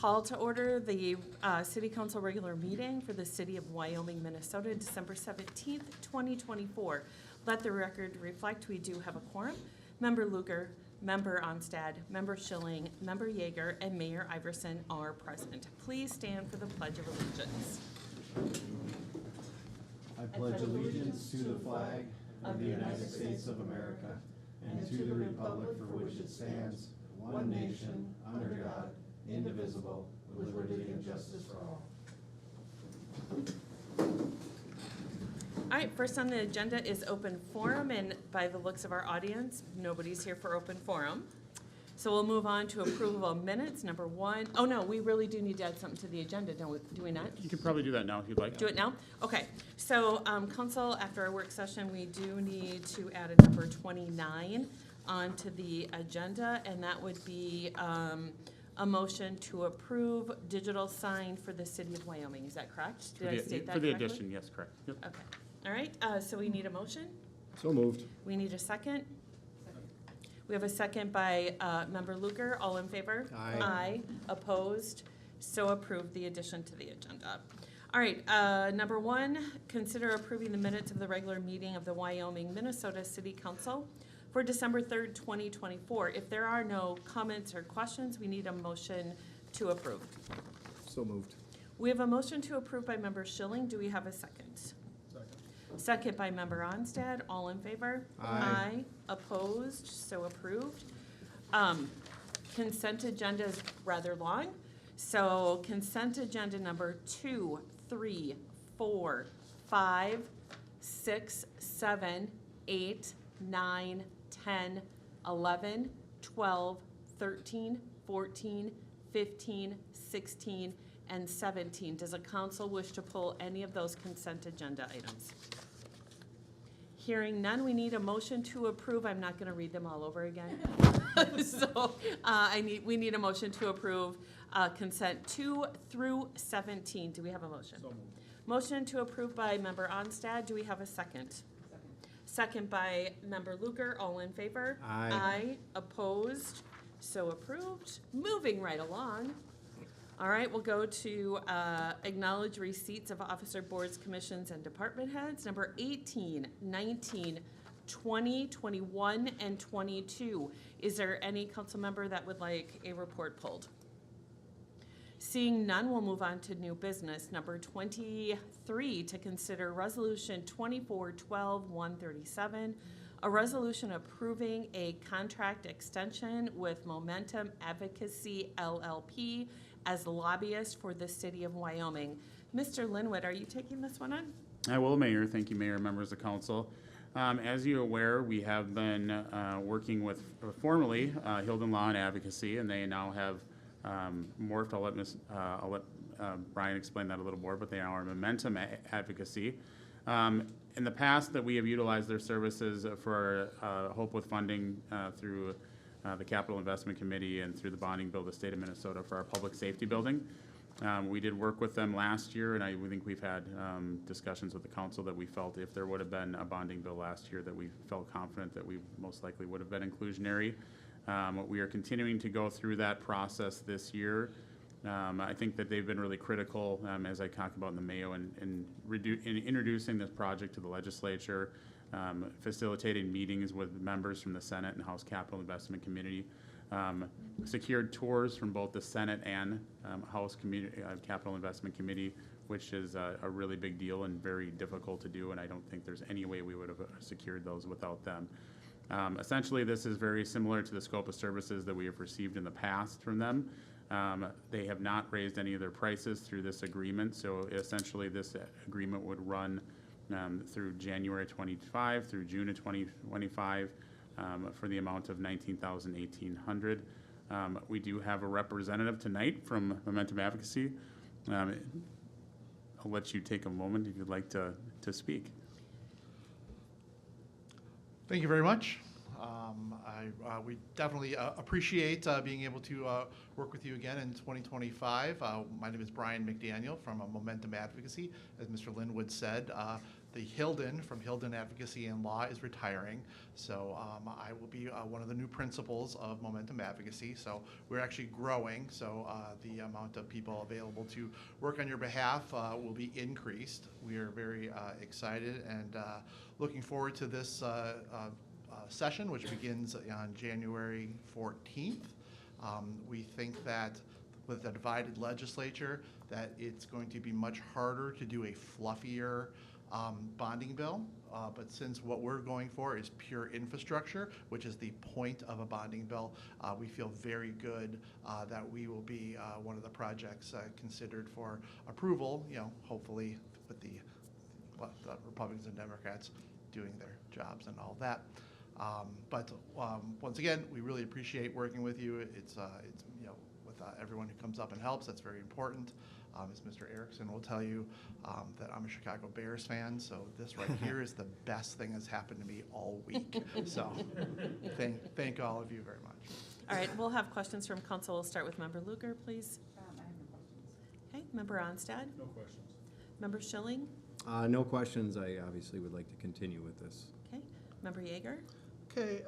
Call to order the City Council regular meeting for the City of Wyoming, Minnesota, December 17th, 2024. Let the record reflect we do have a quorum. Member Luger, Member Onstad, Member Schilling, Member Yeager, and Mayor Iverson are present. Please stand for the Pledge of Allegiance. I pledge allegiance to the flag of the United States of America and to the republic for which it stands, one nation, under God, indivisible, with liberty and justice for all. All right, first on the agenda is open forum, and by the looks of our audience, nobody's here for open forum. So we'll move on to approval of minutes. Number one, oh no, we really do need to add something to the agenda, don't we? Do we not? You can probably do that now if you'd like. Do it now? Okay, so council, after our work session, we do need to add a number 29 onto the agenda, and that would be a motion to approve digital sign for the City of Wyoming. Is that correct? Did I state that correctly? For the addition, yes, correct. Yep. Okay, all right, so we need a motion? So moved. We need a second? We have a second by Member Luger. All in favor? Aye. Aye. Opposed? So approved the addition to the agenda. All right, number one, consider approving the minutes of the regular meeting of the Wyoming, Minnesota City Council for December 3rd, 2024. If there are no comments or questions, we need a motion to approve. So moved. We have a motion to approve by Member Schilling. Do we have a second? Second by Member Onstad. All in favor? Aye. Opposed? So approved. Consent agenda is rather long. So consent agenda number 2, 3, 4, 5, 6, 7, 8, 9, 10, 11, 12, 13, 14, 15, 16, and 17. Does a council wish to pull any of those consent agenda items? Hearing none, we need a motion to approve. I'm not going to read them all over again. So we need a motion to approve consent 2 through 17. Do we have a motion? So moved. Motion to approve by Member Onstad. Do we have a second? Second by Member Luger. All in favor? Aye. Aye. Opposed? So approved. Moving right along. All right, we'll go to acknowledge receipts of officer boards, commissions, and department heads. Number 18, 19, 20, 21, and 22. Is there any council member that would like a report pulled? Seeing none, we'll move on to new business. Number 23, to consider resolution 2412-137, a resolution approving a contract extension with Momentum Advocacy LLP as lobbyist for the City of Wyoming. Mr. Linwood, are you taking this one on? I will, Mayor. Thank you, Mayor, members of council. As you're aware, we have been working with formerly Hilden Law and Advocacy, and they now have morphed. I'll let Brian explain that a little more, but they are Momentum Advocacy. In the past, that we have utilized their services for Hope with funding through the Capital Investment Committee and through the bonding bill of the state of Minnesota for our public safety building. We did work with them last year, and we think we've had discussions with the council that we felt if there would have been a bonding bill last year that we felt confident that we most likely would have been inclusionary. We are continuing to go through that process this year. I think that they've been really critical, as I talked about in the Mayo, in introducing this project to the legislature, facilitating meetings with members from the Senate and House Capital Investment Committee, secured tours from both the Senate and House Capital Investment Committee, which is a really big deal and very difficult to do, and I don't think there's any way we would have secured those without them. Essentially, this is very similar to the scope of services that we have received in the past from them. They have not raised any of their prices through this agreement, so essentially this agreement would run through January 25 through June of 2025 for the amount of $19,800. We do have a representative tonight from Momentum Advocacy. I'll let you take a moment if you'd like to speak. Thank you very much. We definitely appreciate being able to work with you again in 2025. My name is Brian McDaniel from Momentum Advocacy. As Mr. Linwood said, the Hilden from Hilden Advocacy and Law is retiring. So I will be one of the new principals of Momentum Advocacy. So we're actually growing. So the amount of people available to work on your behalf will be increased. We are very excited and looking forward to this session, which begins on January 14th. We think that with a divided legislature, that it's going to be much harder to do a fluffier bonding bill. But since what we're going for is pure infrastructure, which is the point of a bonding bill, we feel very good that we will be one of the projects considered for approval, hopefully with the Republicans and Democrats doing their jobs and all that. But once again, we really appreciate working with you. It's with everyone who comes up and helps, that's very important. As Mr. Erickson will tell you, that I'm a Chicago Bears fan, so this right here is the best thing that's happened to me all week. So thank all of you very much. All right, we'll have questions from council. We'll start with Member Luger, please. I have no questions. Okay, Member Onstad? No questions. Member Schilling? No questions. I obviously would like to continue with this. Okay, Member Yeager? Okay,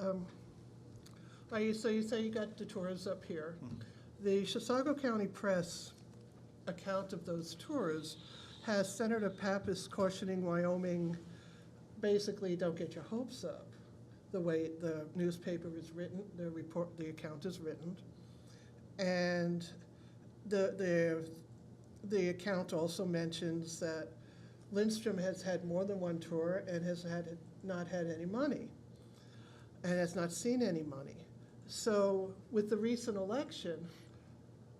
so you say you got the tours up here. The Chisago County Press account of those tours has Senator Pappas cautioning Wyoming, basically don't get your hopes up, the way the newspaper is written, the account is written. And the account also mentions that Lindstrom has had more than one tour and has not had any money and has not seen any money. So with the recent election,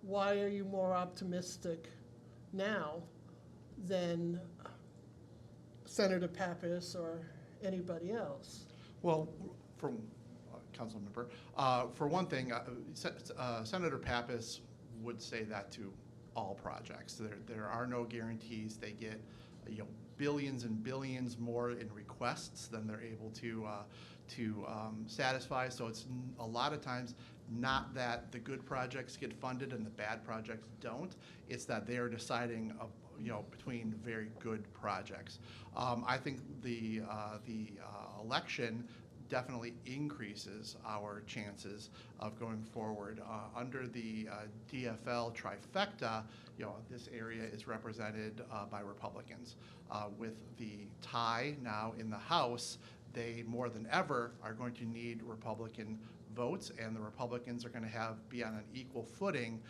why are you more optimistic now than Senator Pappas or anybody else? Well, from council member, for one thing, Senator Pappas would say that to all projects. There are no guarantees. They get billions and billions more in requests than they're able to satisfy. So it's a lot of times not that the good projects get funded and the bad projects don't. It's that they are deciding between very good projects. I think the election definitely increases our chances of going forward. Under the DFL trifecta, this area is represented by Republicans. With the tie now in the House, they more than ever are going to need Republican votes, and the Republicans are going to be on an equal footing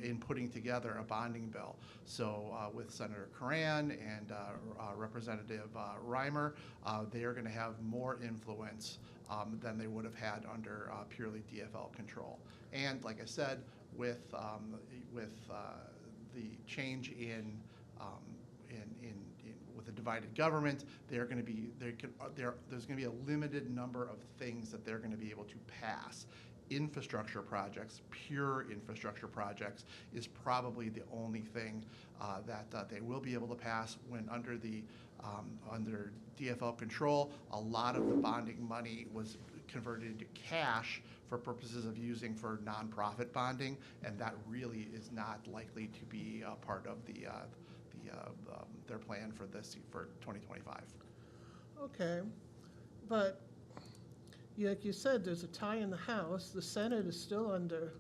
in putting together a bonding bill. So with Senator Curran and Representative Reimer, they are going to have more influence than they would have had under purely DFL control. And like I said, with the change with the divided government, there's going to be a limited number of things that they're going to be able to pass. Infrastructure projects, pure infrastructure projects, is probably the only thing that they will be able to pass when under DFL control. A lot of the bonding money was converted into cash for purposes of using for nonprofit bonding, and that really is not likely to be part of their plan for 2025. Okay, but like you said, there's a tie in the House. The Senate is still under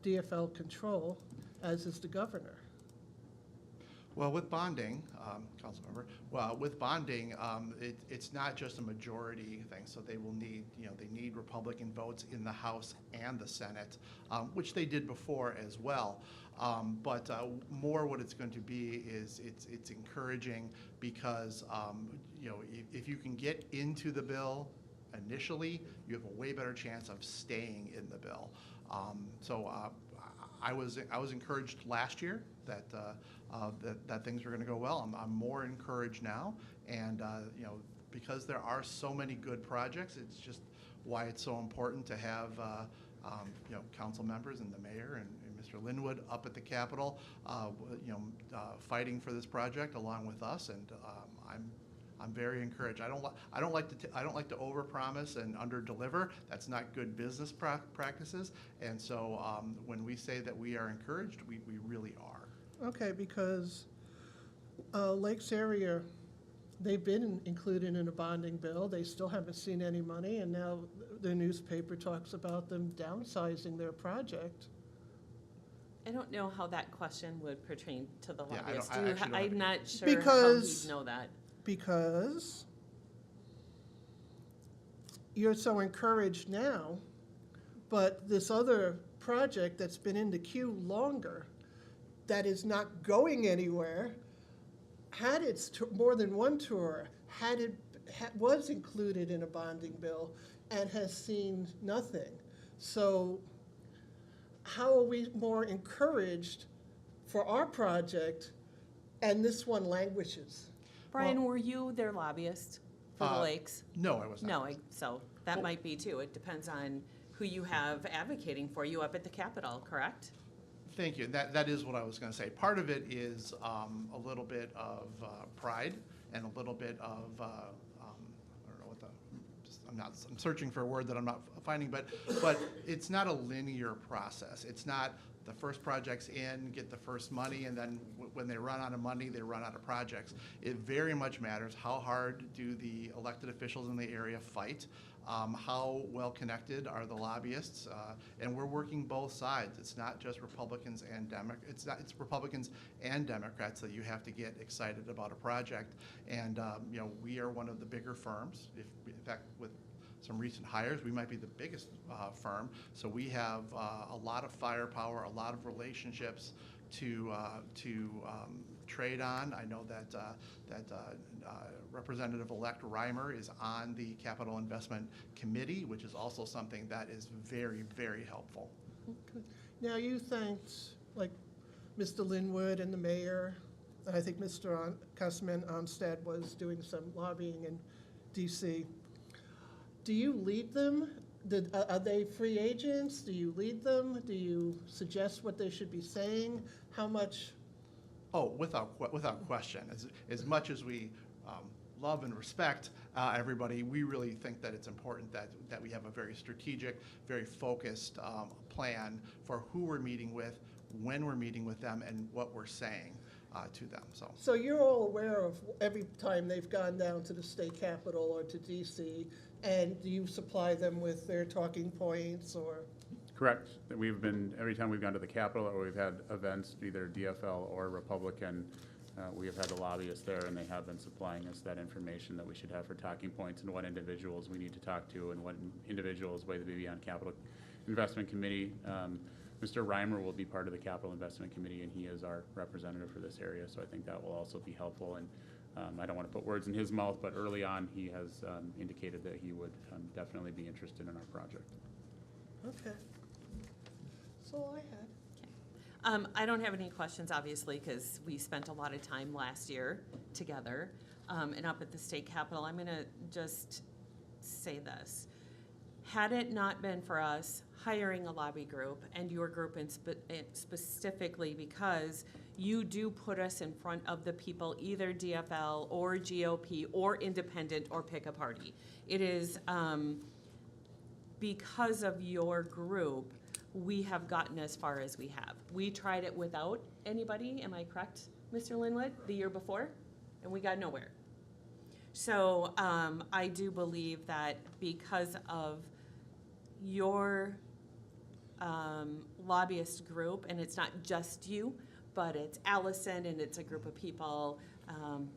DFL control, as is the governor. Well, with bonding, Councilmember, with bonding, it's not just a majority thing. So they will need, they need Republican votes in the House and the Senate, which they did before as well. But more what it's going to be is it's encouraging because, if you can get into the bill initially, you have a way better chance of staying in the bill. So I was encouraged last year that things were going to go well. I'm more encouraged now, and because there are so many good projects, it's just why it's so important to have council members and the mayor and Mr. Linwood up at the Capitol, fighting for this project along with us, and I'm very encouraged. I don't like to overpromise and underdeliver. That's not good business practices. And so when we say that we are encouraged, we really are. Okay, because Lakes area, they've been included in a bonding bill. They still haven't seen any money, and now the newspaper talks about them downsizing their project. I don't know how that question would pertain to the Yeah, lobbyist. I actually don't have I'm any- not sure Because- how he'd know that. Because you're so encouraged now, but this other project that's been in the queue longer, that is not going anywhere, had its more than one tour, was included in a bonding bill and has seen nothing. So how are we more encouraged for our project and this one languishes? Brian, were you their lobbyist for the lakes? No, I was not. No, so that might be too. It depends on who you have advocating for you up at the Capitol, correct? Thank you. That is what I was going to say. Part of it is a little bit of pride and a little bit of I don't know what I'm searching for a word that I'm not finding, but it's not a linear process. It's not the first project's in, get the first money, and then when they run out of money, they run out of projects. It very much matters how hard do the elected officials in the area fight. How well connected are the lobbyists, and we're working both sides. It's not just Republicans and Democrats. It's Republicans and Democrats that you have to get excited about a project. And we are one of the bigger firms. In fact, with some recent hires, we might be the biggest firm. So we have a lot of firepower, a lot of relationships to trade on. I know that Representative-elect Reimer is on the Capital Investment Committee, which is also something that is very, very helpful. Okay. Now, you thanked, like, Mr. Linwood and the mayor. I think Mr. Councilman Armstead was doing some lobbying in D.C. Do you lead them? Are they free agents? Do you lead them? Do you suggest what they should be saying? How much? Oh, without question. As much as we love and respect everybody, we really think that it's important that we have a very strategic, very focused plan for who we're meeting with, when we're meeting with them, and what we're saying to them. So you're all aware of every time they've gone down to the state capitol or to DC, and do you supply them with their talking points or? Correct. Every time we've gone to the Capitol or we've had events, either DFL or Republican, we have had the lobbyists there, and they have been supplying us that information that we should have for talking points and what individuals we need to talk to and what individuals, whether they be on Capital Investment Committee. Mr. Reimer will be part of the Capital Investment Committee, and he is our representative for this area, so I think that will also be helpful. And I don't want to put words in his mouth, but early on, he has indicated that he would definitely be interested in our project. Okay. That's all I had. I don't have any questions, obviously, because we spent a lot of time last year together and up at the state capitol. I'm going to just say this. Had it not been for us hiring a lobby group, and your group specifically, because you do put us in front of the people, either DFL or GOP or independent or pick a party. It is because of your group we have gotten as far as we have. We tried it without anybody, am I correct, Mr. Linwood, the year before? And we got nowhere. So I do believe that because of your lobbyist group, and it's not just you, but it's Allison and it's a group of people,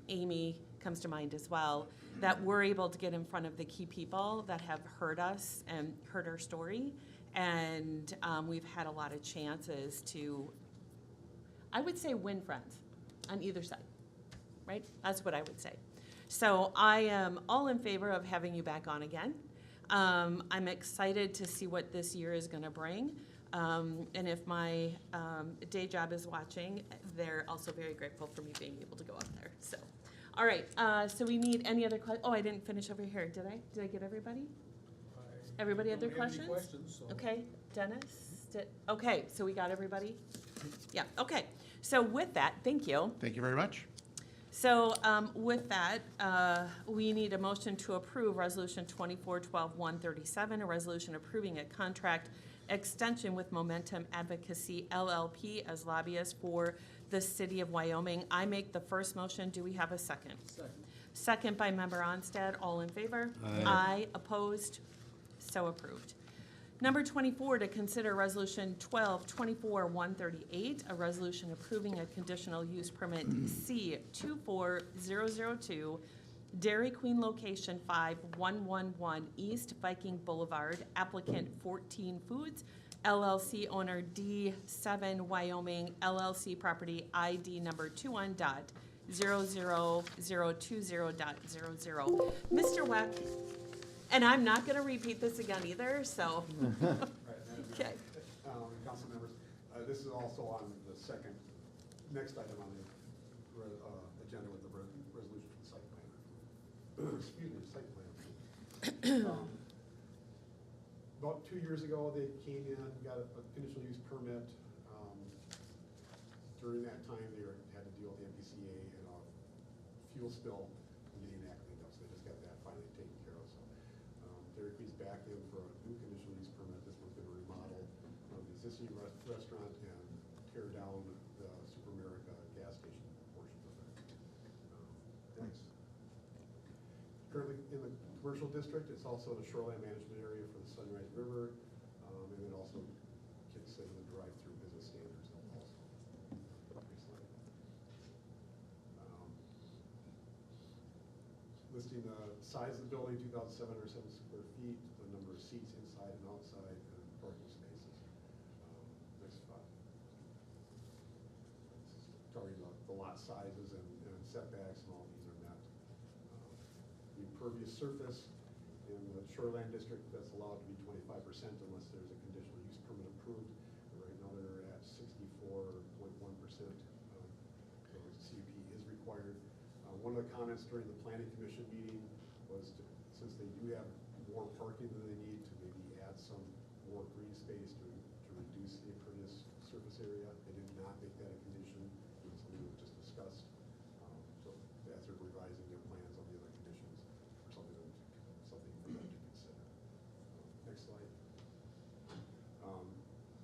Amy comes to mind as well, that we're able to get in front of the key people that have heard us and heard our story. And we've had a lot of chances to, I would say, win friends on either side, right? That's what I would say. So I am all in favor of having you back on again. I'm excited to see what this year is going to bring. And if my day job is watching, they're also very grateful for me being able to go up there. So, all right. So we need any other questions? Oh, I didn't finish over here, did I? Did I get everybody? Everybody other questions? Okay, Dennis? Okay, so we got everybody? Yeah, okay. So with that, thank you. Thank you very much. So with that, we need a motion to approve Resolution 24-12-137, a resolution approving a contract extension with Momentum Advocacy LLP as lobbyist for the city of Wyoming. I make the first motion. Do we have a second? Second. Second by Member Onstad. All in favor? Aye. Opposed? So approved. Number 24, to consider Resolution 12-24-138, a resolution approving a conditional use permit C24002, Dairy Queen location 5111 East Viking Boulevard, applicant 14 Foods, LLC owner D7 Wyoming, LLC property ID number 21.00020.00. Mr. Weck, and I'm not gonna repeat this again either, so. Right, Madam Okay. Mayor, council members, this is also on the next item on the agenda with the resolution for the site plan. Excuse me, site plan. About 2 years ago, they came in, got a conditional use permit. During that time, had to deal with the MPCA and a fuel spill and getting that cleaned up, so they just got that finally taken care of, so. Dairy Queen's back in for a new conditional use permit. This one's gonna remodel the existing restaurant and tear down the Super America gas station portions of it. Next. Currently in the commercial district, it's also the shoreline management area for the Sunrise River, and then also kicks in the drive-through business standards also. Next slide. Listing the size of the building, 2,707 square feet, the number of seats inside and outside, and parking spaces. Next slide. Talking about the lot sizes and setbacks, and all these are met. The impervious surface in the shoreline district, that's allowed to be 25% unless there's a conditional use permit approved. And right now they're at 64.1%. So CUP is required. One of the comments during the planning commission meeting was since they do have more parking than they need, to maybe add some more green space to reduce the impervious surface area. They did not make that a condition. It was something that was just discussed. So as they're revising their plans on the other conditions, or something for them to consider. Next slide.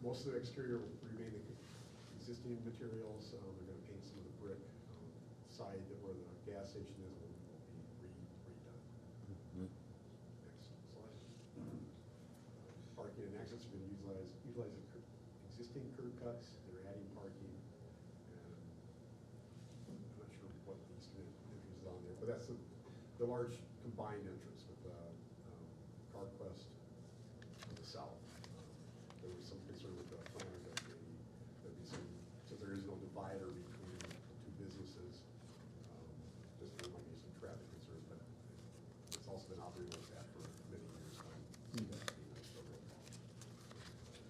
Most of the exterior will remain the existing materials. They're going to paint some of the brick side that where the gas station is will be redone. Next slide. Parking and access are going to utilize existing curb cuts. They're adding parking. And I'm not sure what needs to be entrances on there, but that's the large combined entrance with CarQuest to the south. There was some concern with the planner that maybe there'd be some, since there is no divider between two businesses, just there might be some traffic concerns, but it's also been operating like that for many years now.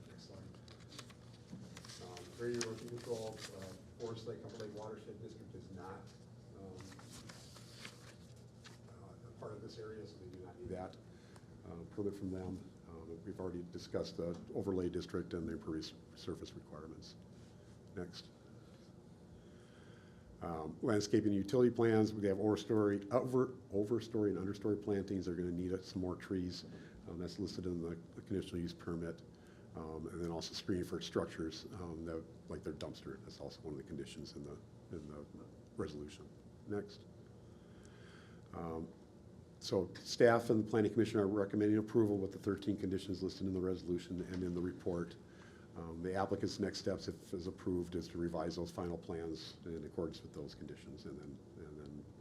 Next slide. Area erosion control, Forest Lake, Upper Lake Watershed District is not a part of this area, so they do not need that permit from them. We've already discussed the overlay district and the impervious surface requirements. Next. Landscaping utility plans, we have overstory and understory plantings. They're going to need some more trees. That's listed in the conditional use permit. And then also screening for structures, like their dumpster. That's also one of the conditions in the resolution. Next. So staff and the planning commission are recommending approval with the 13 conditions listed in the resolution and in the report. The applicant's next steps, if is approved, is to revise those final plans in accordance with those conditions, and then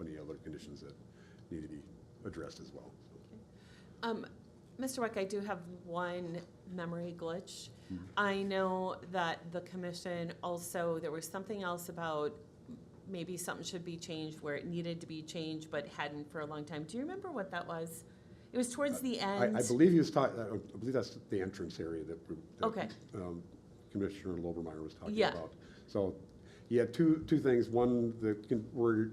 any other conditions that need to be addressed as well. Mr. Weck, I do have one memory glitch. I know that the commission also, there was something else about maybe something should be changed where it needed to be changed but hadn't for a long time. Do you remember what that was? It was towards the end. I believe he was talking. I believe that's the entrance area that Okay. Commissioner Lobermeyer was talking Yeah. about. So he had two things. One, we're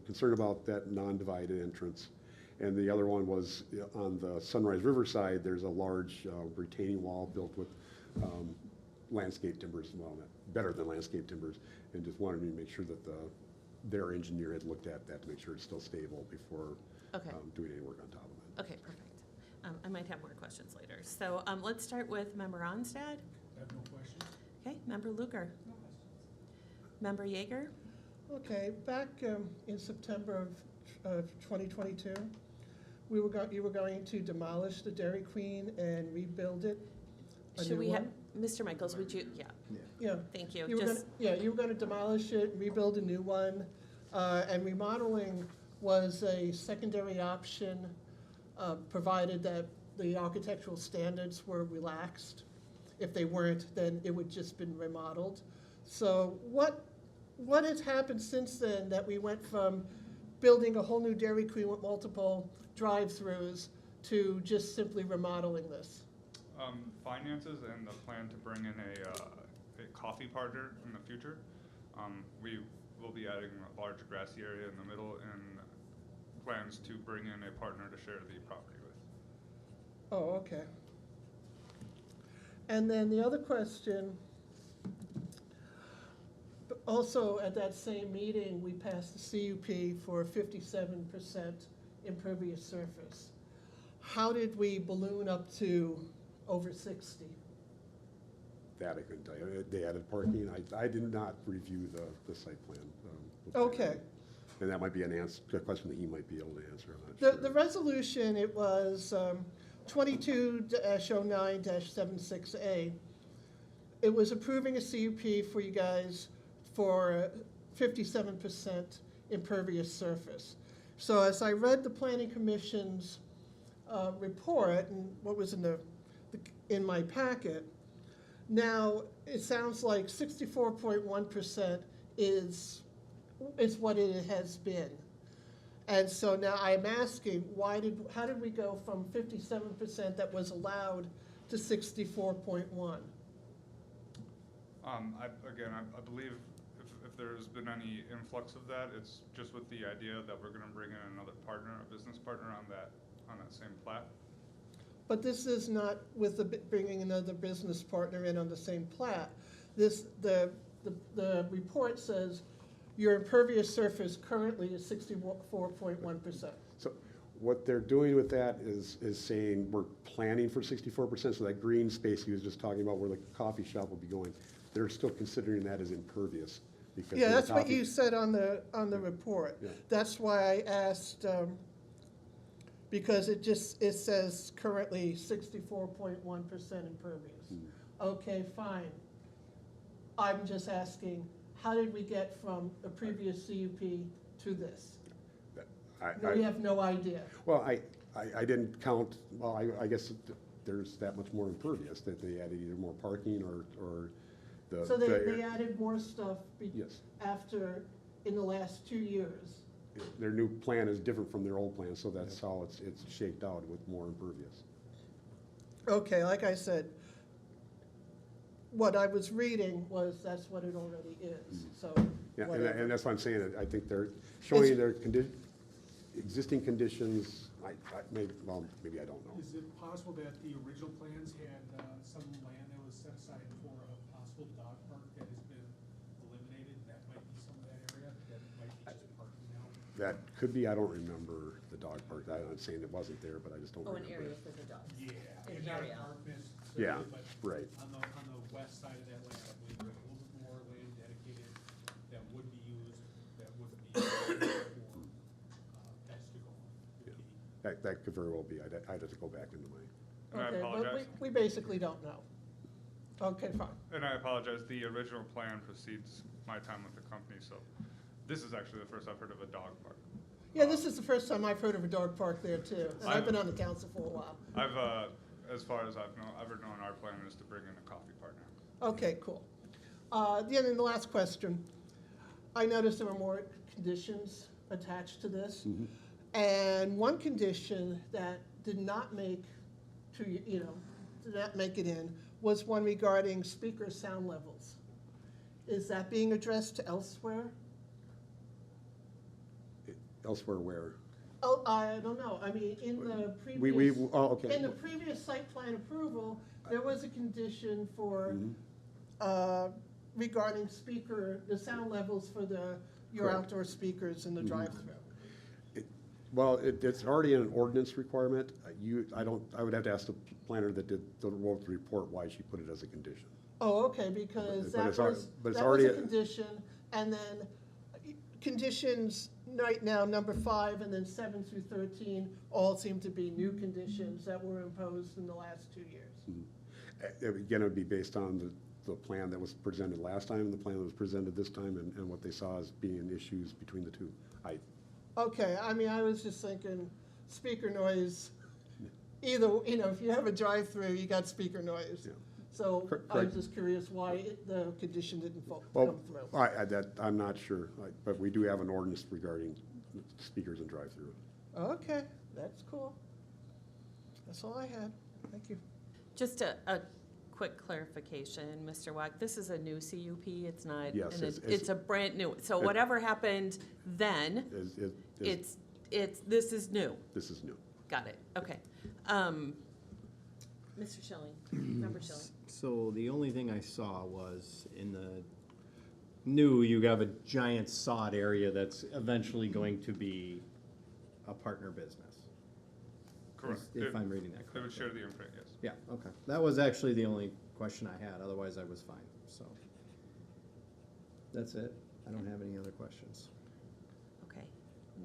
concerned about that non-divided entrance. And the other one was on the Sunrise River side, there's a large retaining wall built with landscape timbers, well, better than landscape timbers, and just wanted to make sure that their engineer had looked at that to make sure it's still stable before Okay. doing any work on top of it. Okay, perfect. I might have more questions later. So let's start with Member Onstad. I have no questions. Okay, Member Luker. Member Yeager. Okay, back in September of 2022, you were going to demolish the Dairy Queen and rebuild it. a Should new we have, one? Mr. Michaels, would you, yeah, Yeah. thank you. You were Just, you were gonna demolish it, rebuild a new one, and remodeling was a secondary option, provided that the architectural standards were relaxed. If they weren't, then it would just been remodeled. So what has happened since then that we went from building a whole new Dairy Queen with multiple drive-throughs to just simply remodeling this? Finances and the plan to bring in a coffee partner in the future. We will be adding a large grassy area in the middle and plans to bring in a partner to share the property with. Oh, okay. And then the other question, also at that same meeting, we passed the CUP for 57% impervious surface. How did we balloon up to over 60? That I couldn't tell you. They added parking. I did not review the site plan. Okay. And that might be a question that he might be able to answer, I'm not sure. The resolution, it was 22-09-76A. It was approving a CUP for you guys for 57% impervious surface. So as I read the Planning Commission's report and what was in my packet, now it sounds like 64.1% is what it has been. And so now I'm asking, how did we go from 57% that was allowed to 64.1? I believe if there's been any influx of that, it's just with the idea that we're gonna bring in another partner, a business partner on that same plat. But this is not with bringing another business partner in on the same plat. The report says your impervious surface currently is 64.1%. So what they're doing with that is saying we're planning for 64%, so that green space he was just talking about where the coffee shop will be going, they're still considering that as impervious. Because Yeah, the that's what coffee- you said on the report. Yeah. That's why I asked, because it says currently 64.1% impervious. Okay, fine. I'm just asking, how did we get from a previous CUP to this? We have no idea. Well, I didn't count, well, I guess there's that much more impervious, that they added either more parking or the. So they added more stuff Yes. after, in the last 2 years. Their new plan is different from their old plan, so that's how it's shaped out with more impervious. Okay, like I said, what I was reading was that's what it already is, so Yeah, whatever. and that's why I'm saying, I think they're showing their existing conditions, maybe I don't know. Is it possible that the original plans had some land that was set aside for a possible dog park that has been eliminated? That might be some of that area, that might be just parking now? That could be, I don't remember the dog park, I'm not saying it wasn't there, but I just don't oh, remember. an area for the dogs. Yeah, An and not area. apartments, Yeah, but right. on the west side of that land, I believe there's a little bit more land dedicated that would be used, that would be used for pets to go on. That could very well be, I'd have to go back into my, And I Okay, but apologize. we basically don't know. Okay, fine. And I apologize, the original plan precedes my time with the company, so this is actually the first I've heard of a dog park. Yeah, this is the first time I've heard of a dog park there too, and I've been on the council for a while. I've, as far as I've ever known, our plan is to bring in a coffee partner. Okay, cool. Then the last question. I noticed there were more conditions attached to this. And one condition that did not make did not make it in was one regarding speaker sound levels. Is that being addressed elsewhere? elsewhere where? Oh, I don't know. I mean, in the We, previous. okay. In the previous site plan approval, there was a condition for, Mhm. regarding the sound levels for the your Correct. outdoor speakers in the drive-through? Well, it's already an ordinance requirement. I would have to ask the planner that wrote the report why she put it as a condition. Oh, okay, because But that it's al- was, but it's that was already a a- condition, and then conditions right now, number 5 and then 7 through 13, all seem to be new conditions that were imposed in the last 2 years. Again, it would be based on the plan that was presented last time and the plan that was presented this time and what they saw as being issues between the two. Okay, I mean, I was just thinking, speaker noise, either, if you have a drive-through, you got speaker noise. Yeah. So I was Correct. just curious why the condition didn't come Well, through. I'm not sure, but we do have an ordinance regarding speakers and drive-through. Okay, that's cool. That's all I had. Thank you. Just a quick clarification, Mr. Wack, this is a new CUP, it's not, Yes, it's a brand new, so it- whatever happened then, this is new. This is new. Got it, okay. Mr. Schilling, Member Schilling. So the only thing I saw was in the new, you have a giant sod area that's eventually going to be a partner business. Correct. If I'm reading that They would correctly. share the imprint, yes. Yeah, okay. That was actually the only question I had, otherwise I was fine, so. That's it. I don't have any other questions. Okay,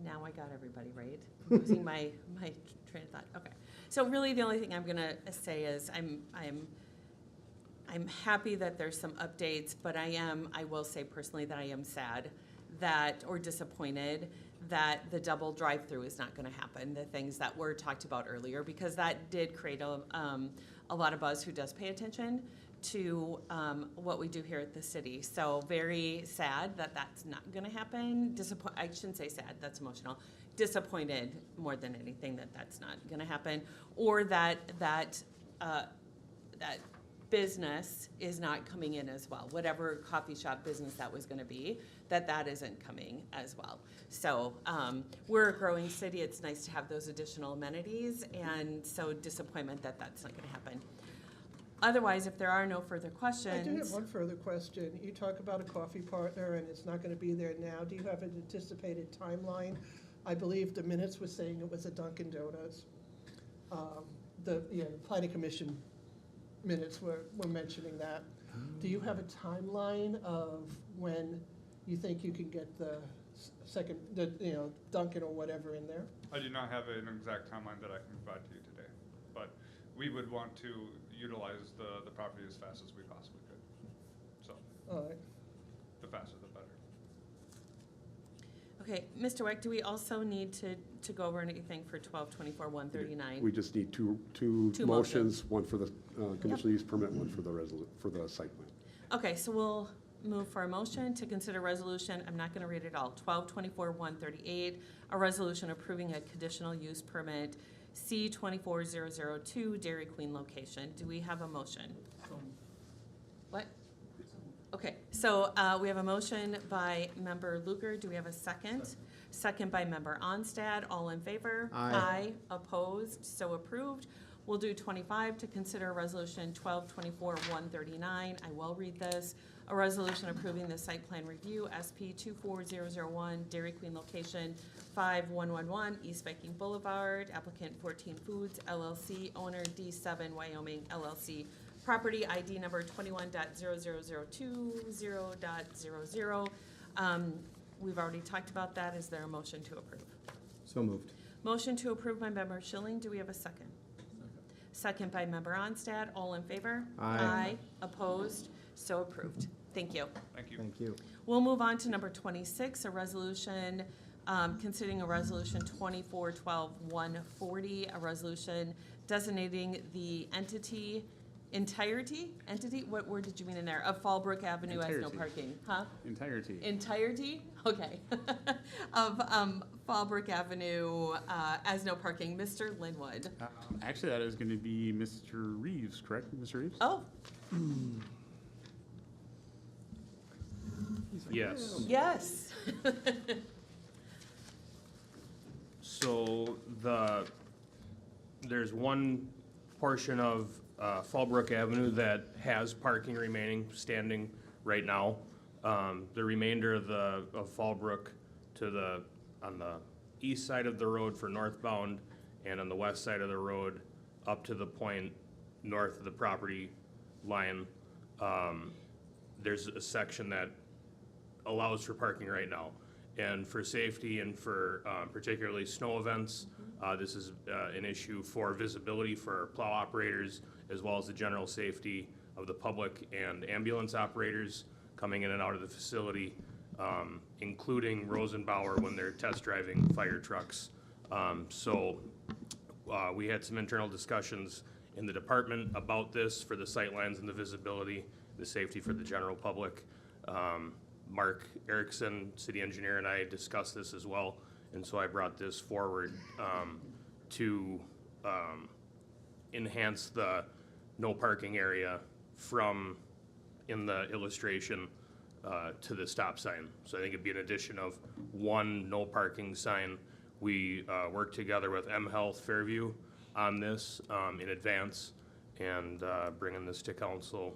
now I got everybody right. I'm losing my train of thought. Okay, so really the only thing I'm gonna say is I'm happy that there's some updates, but I will say personally that I am sad or disappointed that the double drive-through is not gonna happen. The things that were talked about earlier, because that did create a lot of buzz who does pay attention to what we do here at the city. So very sad that that's not gonna happen. I shouldn't say sad, that's emotional. Disappointed more than anything that that's not gonna happen, or that business is not coming in as well. Whatever coffee shop business that was gonna be, that isn't coming as well. So we're a growing city, it's nice to have those additional amenities, and so disappointment that that's not gonna happen. Otherwise, if there are no further questions. I do have one further question. You talk about a coffee partner and it's not going to be there now. Do you have an anticipated timeline? I believe the minutes were saying it was a Dunkin' Donuts. The planning commission minutes were mentioning that. Do you have a timeline of when you think you can get the second, Dunkin' or whatever in there? I do not have an exact timeline that I can provide to you today, but we would want to utilize the property as fast as we possibly could. So, All right. the faster the better. Okay, Mr. Weck, do we also need to go over anything for 1224-139? We just need two Two motions. motions, one for the conditional use permit, one for the site plan. Okay, so we'll move for a motion to consider resolution, I'm not gonna read it all, 1224-138, a resolution approving a conditional use permit C24002 Dairy Queen location. Do we have a motion? What? Okay, so we have a motion by Member Luker. Do we have a second? Second by Member Onstad. All in favor? Aye. Opposed? So approved. We'll do 25 to consider resolution 1224-139. I will read this. A resolution approving the site plan review, SP 24001, Dairy Queen location 5111 East Viking Boulevard, applicant 14 Foods LLC, owner D7 Wyoming LLC. Property ID number 21.00020.00. We've already talked about that. Is there a motion to approve? So moved. Motion to approve by Member Schilling. Do we have a second? Second by Member Onstad. All in favor? Aye. Opposed? So approved. Thank you. Thank you. Thank you. We'll move on to number 26, a resolution, considering a resolution 2412-140, a resolution designating the entity, what word did you mean in there? Of Fallbrook Avenue as no Entirety. parking, huh? Entirety. Entirety? Okay. Of Fallbrook Avenue as no parking. Mr. Linwood. Actually, that is going to be Mr. Reeves, correct, Mr. Reeves? Oh, Yes. yes. So there's one portion of Fallbrook Avenue that has parking remaining standing right now. The remainder of Fallbrook on the east side of the road for northbound, and on the west side of the road up to the point north of the property line, there's a section that allows for parking right now. And for safety and for particularly snow events, this is an issue for visibility for plow operators, as well as the general safety of the public and ambulance operators coming in and out of the facility, including Rosenbauer when they're test driving fire trucks. We had some internal discussions in the department about this for the sightlines and the visibility, the safety for the general public. Mark Erickson, city engineer, and I discussed this as well, and so I brought this forward to enhance the no parking area from, in the illustration, to the stop sign. So I think it'd be an addition of one no parking sign. We worked together with M Health Fairview on this in advance, and bringing this to council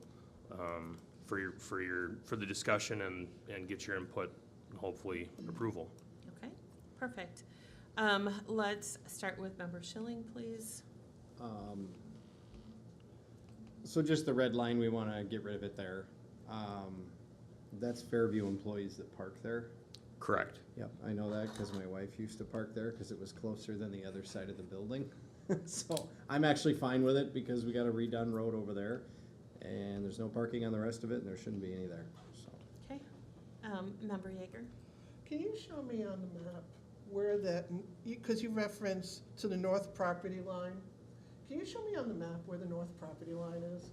for the discussion and get your input and hopefully approval. Okay, perfect. Let's start with Member Schilling, please. So just the red line, we want to get rid of it there. That's Fairview employees that park there. Correct. Yep, I know that because my wife used to park there because it was closer than the other side of the building. So I'm actually fine with it because we got a redone road over there and there's no parking on the rest of it and there shouldn't be any there, so. Okay. Member Yeager? Can you show me on the map where that, because you referenced to the north property line, can you show me on the map where the north property line is?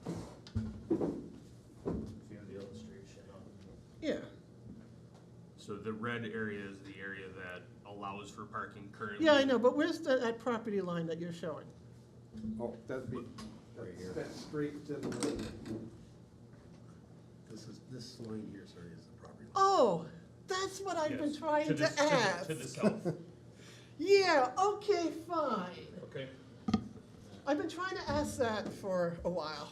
If you have the illustration up. Yeah, So the red area is the area that allows for parking currently. yeah, I know, but where's that property line that you're showing? Oh, that'd be, that's straight to the lake. This line here, sorry, is the property line. Oh, that's what I've been Yes. trying To to the- ask. To the south. Yeah, okay, fine. Okay. I've been trying to ask that for a while.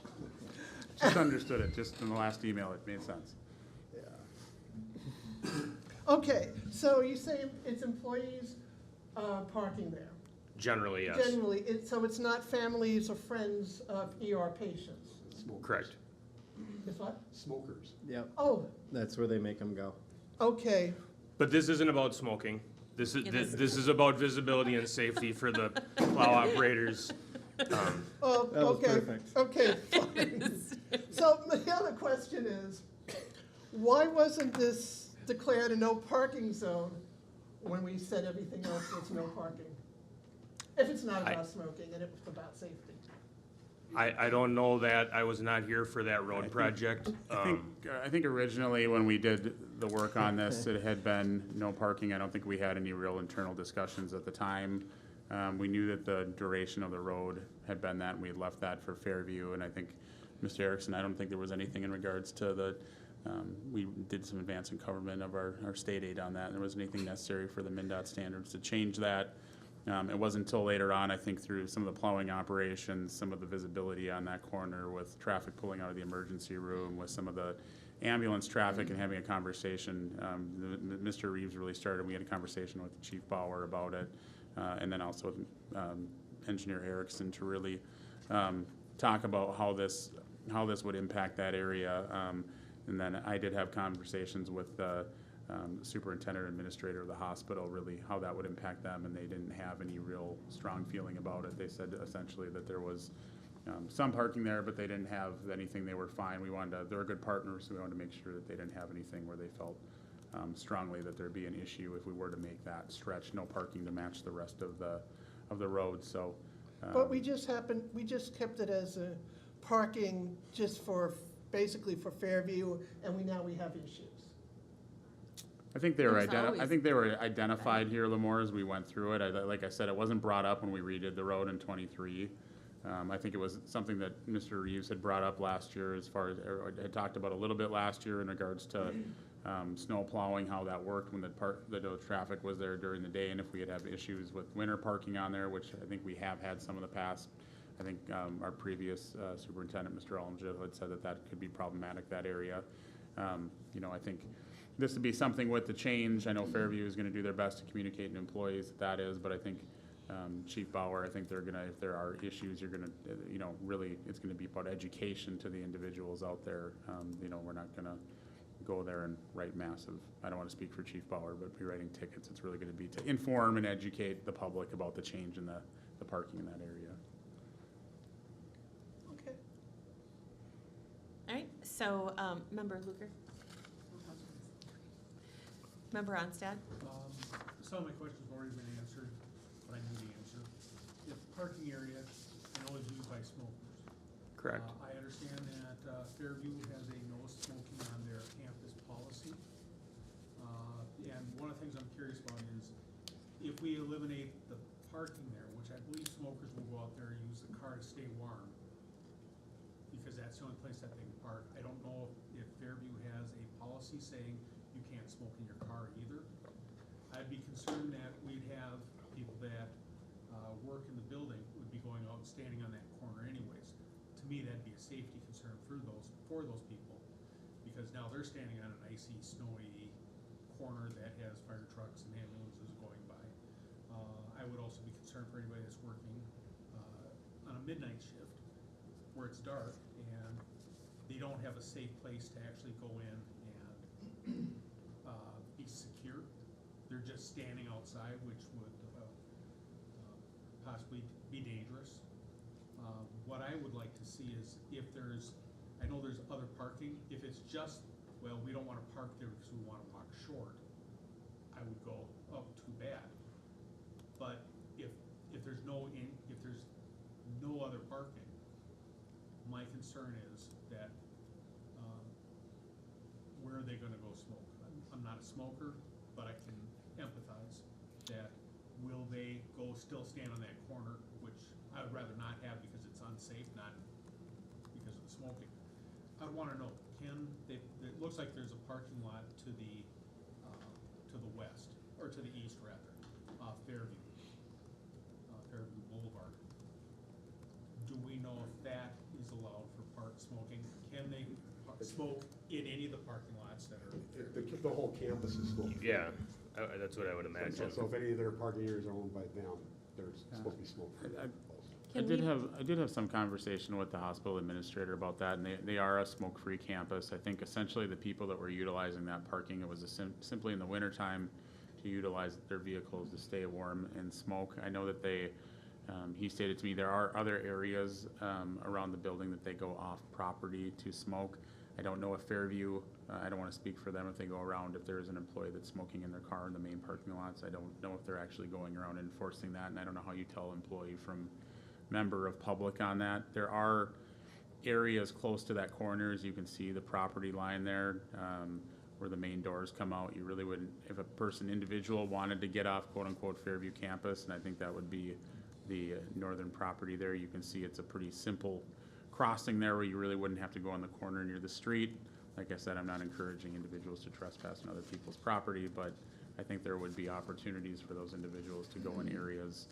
Just understood it, just in the last email, it made sense. Okay, so you say it's employees parking there? Generally, yes. Generally, so it's not families or friends of ER patients? Smokers. Correct. It's what? Smokers. Yep, Oh, that's where they make them go. okay. But this isn't about smoking. This is, It is. this is about visibility and safety for the plow operators. Oh, That was okay, perfect. okay, fine. So the other question is, why wasn't this declared a no parking zone when we said everything else was no parking? If it's not about smoking and it's about safety. I don't know that. I was not here for that road project. I think originally when we did the work on this, it had been no parking. I don't think we had any real internal discussions at the time. We knew that the duration of the road had been that, and we had left that for Fairview. And I think, Mr. Erickson, I don't think there was anything in regards to the, we did some advance in government of our state aid on that. And there wasn't anything necessary for the MnDOT standards to change that. It wasn't until later on, I think, through some of the plowing operations, some of the visibility on that corner with traffic pulling out of the emergency room, with some of the ambulance traffic and having a conversation. Mr. Reeves really started, we had a conversation with Chief Bauer about it, and then also with Engineer Erickson to really talk about how this would impact that area. And then I did have conversations with the superintendent administrator of the hospital, really how that would impact them, and they didn't have any real strong feeling about it. They said essentially that there was some parking there, but they didn't have anything. They were fine. They were good partners, so we wanted to make sure that they didn't have anything where they felt strongly that there'd be an issue if we were to make that stretch no parking to match the rest of the road. So, But we just kept it as a parking just basically for Fairview, and now we have issues. I think they were There's always- identified here, Lemoore, as we went through it. Like I said, it wasn't brought up when we redid the road in '23. I think it was something that Mr. Reeves had brought up last year or had talked about a little bit last year in regards to snow plowing, how that worked when the traffic was there during the day, and if we had have issues with winter parking on there, which I think we have had some in the past. I think our previous superintendent, Mr. Olmsted, had said that could be problematic, that area. You know, I think this would be something with the change. I know Fairview is gonna do their best to communicate to employees that is, but I think Chief Bauer, I think they're gonna, if there are issues, you're gonna, you know, really, it's gonna be about education to the individuals out there. You know, we're not gonna go there and write massive, I don't wanna speak for Chief Bauer, but be writing tickets. It's really gonna be to inform and educate the public about the change in the parking in that area. Okay. All right, so, Member Luker? Member Onstad? Some of my questions have already been answered, but I knew the answer. The parking area, I know is used by smokers. Correct. I understand that Fairview has a no smoking on their campus policy. And one of the things I'm curious about is if we eliminate the parking there, which I believe smokers will go out there and use the car to stay warm, because that's the only place that they can park. I don't know if Fairview has a policy saying you can't smoke in your car either. I'd be concerned that we'd have people that work in the building would be going out and standing on that corner anyways. To me, that'd be a safety concern for those people, because now they're standing on an icy, snowy corner that has fire trucks and ambulances going by. I would also be concerned for anybody that's working on a midnight shift where it's dark and they don't have a safe place to actually go in and be secure. They're just standing outside, which would possibly be dangerous. What I would like to see is if there's, I know there's other parking, if it's just, well, we don't want to park there because we want to walk short, I would go, oh, too bad. But if there's no other parking, my concern is that where are they gonna go smoke? I'm not a smoker, but I can empathize that will they go still stand on that corner, which I would rather not have because it's unsafe, not because of the smoking. I wanna know, it looks like there's a parking lot to the west, or to the east rather, Fairview Boulevard. Do we know if that is allowed for park smoking? Can they smoke in any of the parking lots that are? The whole campus is smoke. Yeah, that's what I would imagine. So if any of their parking areas are owned by them, they're supposed to be smoke free. I did have some conversation with the hospital administrator about that, and they are a smoke-free campus. I think essentially the people that were utilizing that parking, it was simply in the wintertime to utilize their vehicles to stay warm and smoke. I know that he stated to me there are other areas around the building that they go off property to smoke. I don't know if Fairview, I don't want to speak for them if they go around, if there is an employee that's smoking in their car in the main parking lots. I don't know if they're actually going around enforcing that, and I don't know how you tell employee from member of public on that. There are areas close to that corner, as you can see the property line there, where the main doors come out. You really wouldn't, if a person individual wanted to get off quote-unquote Fairview campus, and I think that would be the northern property there. You can see it's a pretty simple crossing there where you really wouldn't have to go on the corner near the street. Like I said, I'm not encouraging individuals to trespass on other people's property, but I think there would be opportunities for those individuals to go in areas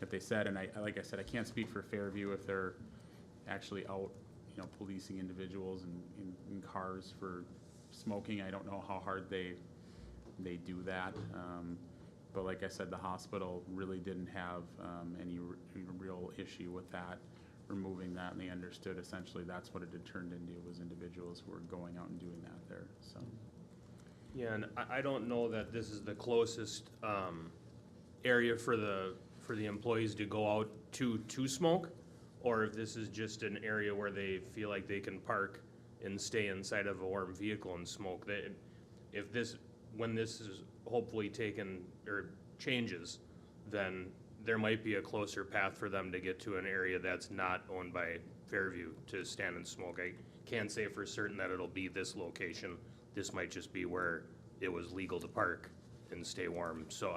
that they said, and like I said, I can't speak for Fairview if they're actually out, you know, policing individuals in cars for smoking. I don't know how hard they do that. But like I said, the hospital really didn't have any real issue with that, removing that, and they understood essentially that's what it had turned into, was individuals who were going out and doing that there, so. Yeah, and I don't know that this is the closest area for the employees to go out to smoke, or if this is just an area where they feel like they can park and stay inside of a warm vehicle and smoke. When this is hopefully taken or changes, then there might be a closer path for them to get to an area that's not owned by Fairview to stand and smoke. I can't say for certain that it'll be this location. This might just be where it was legal to park and stay warm. So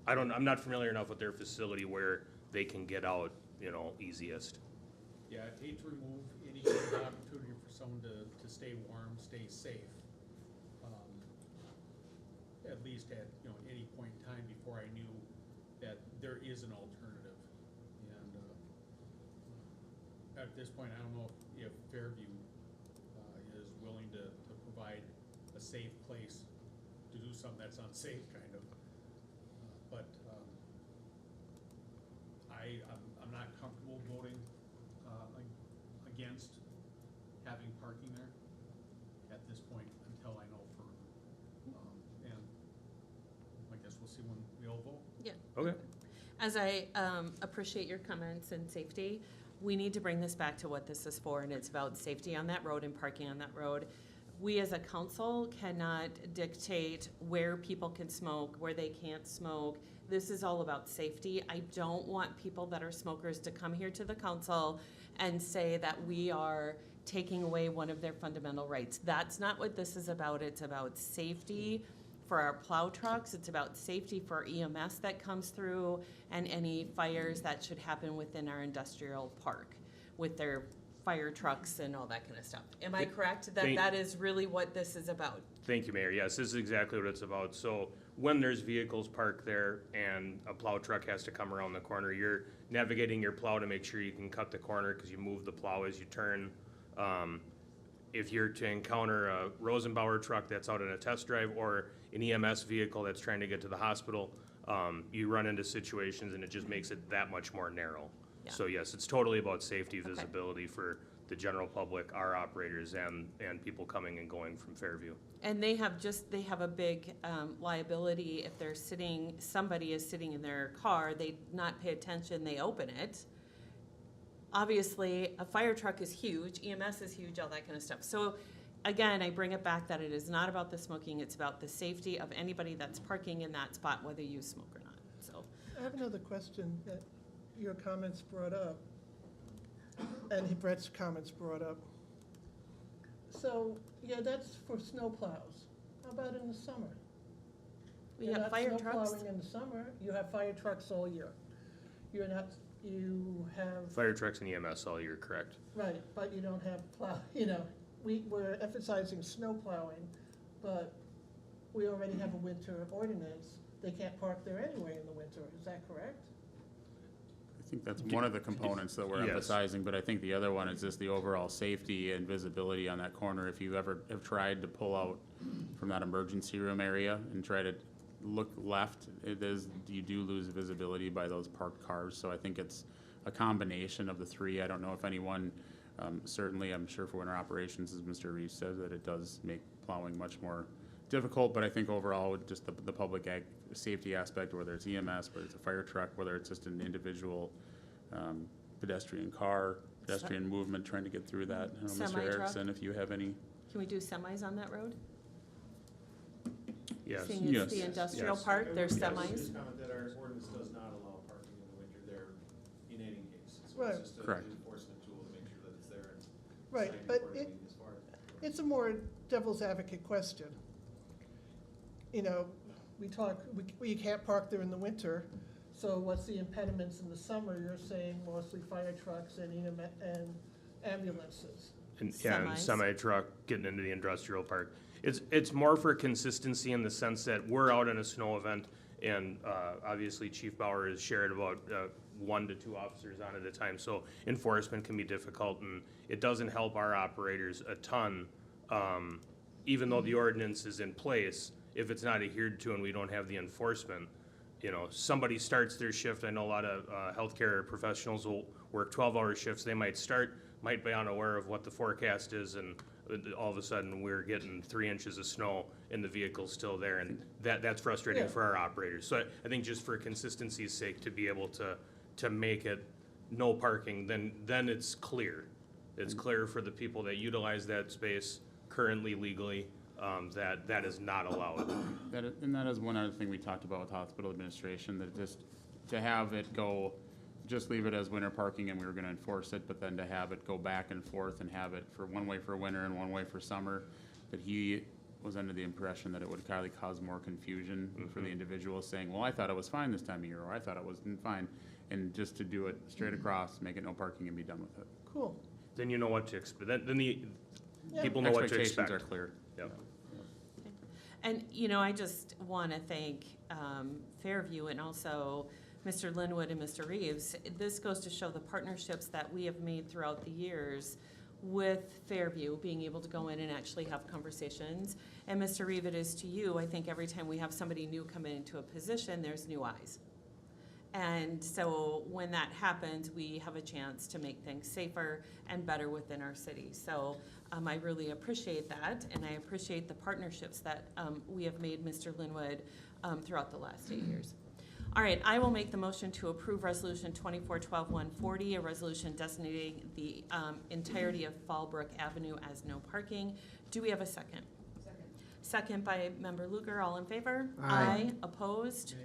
I'm not familiar enough with their facility where they can get out, easiest. Yeah, I'd hate to remove any kind of opportunity for someone to stay warm, stay safe. At least at, any point in time before I knew that there is an alternative. And, at this point, I don't know if Fairview, is willing to provide safe place to do something that's unsafe, kind of. But I'm not comfortable voting against having parking there at this point until I know further. And I guess we'll see when we all vote. Yeah. Okay. As I appreciate your comments and safety, we need to bring this back to what this is for, and it's about safety on that road and parking on that road. We as a council cannot dictate where people can smoke, where they can't smoke. This is all about safety. I don't want people that are smokers to come here to the council and say that we are taking away one of their fundamental rights. That's not what this is about. It's about safety for our plow trucks. It's about safety for EMS that comes through and any fires that should happen within our industrial park with their fire trucks and all that kind of stuff. Am I correct that that is really what this is about? Thank you, Mayor. Yes, this is exactly what it's about. So when there's vehicles parked there and a plow truck has to come around the corner, you're navigating your plow to make sure you can cut the corner because you move the plow as you turn. If you're to encounter a Rosenbauer truck that's out on a test drive or an EMS vehicle that's trying to get to the hospital, you run into situations and it just makes it that much more narrow. Yeah. So yes, it's totally about safety, visibility for the general public, our operators, and people coming and going from Fairview. And they have a big liability if they're somebody is sitting in their car, they not pay attention, they open it. Obviously, a fire truck is huge, EMS is huge, all that kind of stuff. So again, I bring it back that it is not about the smoking, it's about the safety of anybody that's parking in that spot, whether you smoke or not, so. I have another question that your comments brought up, and Brett's comments brought up. So, yeah, that's for snow plows. How about in the summer? We You're have not fire snow trucks. plowing in the summer, you have fire trucks all year. You have, Fire trucks and EMS all year, correct? right, but you don't have we're emphasizing snow plowing, but we already have a winter ordinance. They can't park there anyway in the winter, is that correct? I think that's one of the components that we're Yes. emphasizing, but I think the other one is just the overall safety and visibility on that corner. If you ever have tried to pull out from that emergency room area and try to look left, you do lose visibility by those parked cars. So I think it's a combination of the three. I don't know if anyone, certainly I'm sure for winter operations, as Mr. Reeves said, that it does make plowing much more difficult, but I think overall with just the public safety aspect, whether it's EMS, whether it's a fire truck, whether it's just an individual pedestrian car, pedestrian movement trying to get through that. I don't know, Mr. Semi-truck. Erickson, if you have any. Can we do semis on that road? Yes. Seeing it's the Yes. industrial Yes. park, there's Yes. semis. Just comment that our ordinance does not allow parking in the winter there in any case. So Right. it's just Correct. an enforcement tool to make sure that it's there and Right, signed but accordingly as far as. it's a more devil's advocate question. We can't park there in the winter, so what's the impediments in the summer? You're saying mostly fire trucks and ambulances. And Semis. semi-truck getting into the industrial park. It's more for consistency in the sense that we're out in a snow event and obviously Chief Bauer has shared about 1 to 2 officers on at a time. So enforcement can be difficult and it doesn't help our operators a ton. Even though the ordinance is in place, if it's not adhered to and we don't have the enforcement, somebody starts their shift. I know a lot of healthcare professionals will work 12-hour shifts. They might be unaware of what the forecast is, and all of a sudden we're getting 3 inches of snow and the vehicle's still there, and that's frustrating Yeah. for our operators. So I think just for consistency's sake, to be able to make it no parking, then it's clear. It's clear for the people that utilize that space currently legally, that is not allowed. That is one other thing we talked about with hospital administration, that just to have it go, just leave it as winter parking and we were gonna enforce it, but then to have it go back and forth and have it for one way for winter and one way for summer, that he was under the impression that it would probably cause more confusion for the individual saying, well, I thought it was fine this time of year, or I thought it wasn't fine. And just to do it straight across, make it no parking and be done with it. Cool. Then you know what to expect, then the Yeah. people know what to Expectations expect. are clear. Yep. And, I just want to thank Fairview and also Mr. Linwood and Mr. Reeves. This goes to show the partnerships that we have made throughout the years with Fairview, being able to go in and actually have conversations. And Mr. Reeve, it is to you, I think every time we have somebody new come into a position, there's new eyes. And so when that happens, we have a chance to make things safer and better within our city. So I really appreciate that, and I appreciate the partnerships that we have made, Mr. Linwood, throughout the last 8 years. All right, I will make the motion to approve Resolution 24-12-140, a resolution designating the entirety of Fallbrook Avenue as no parking. Do we have a second? Second by Member Luger. All in favor? Aye. Opposed?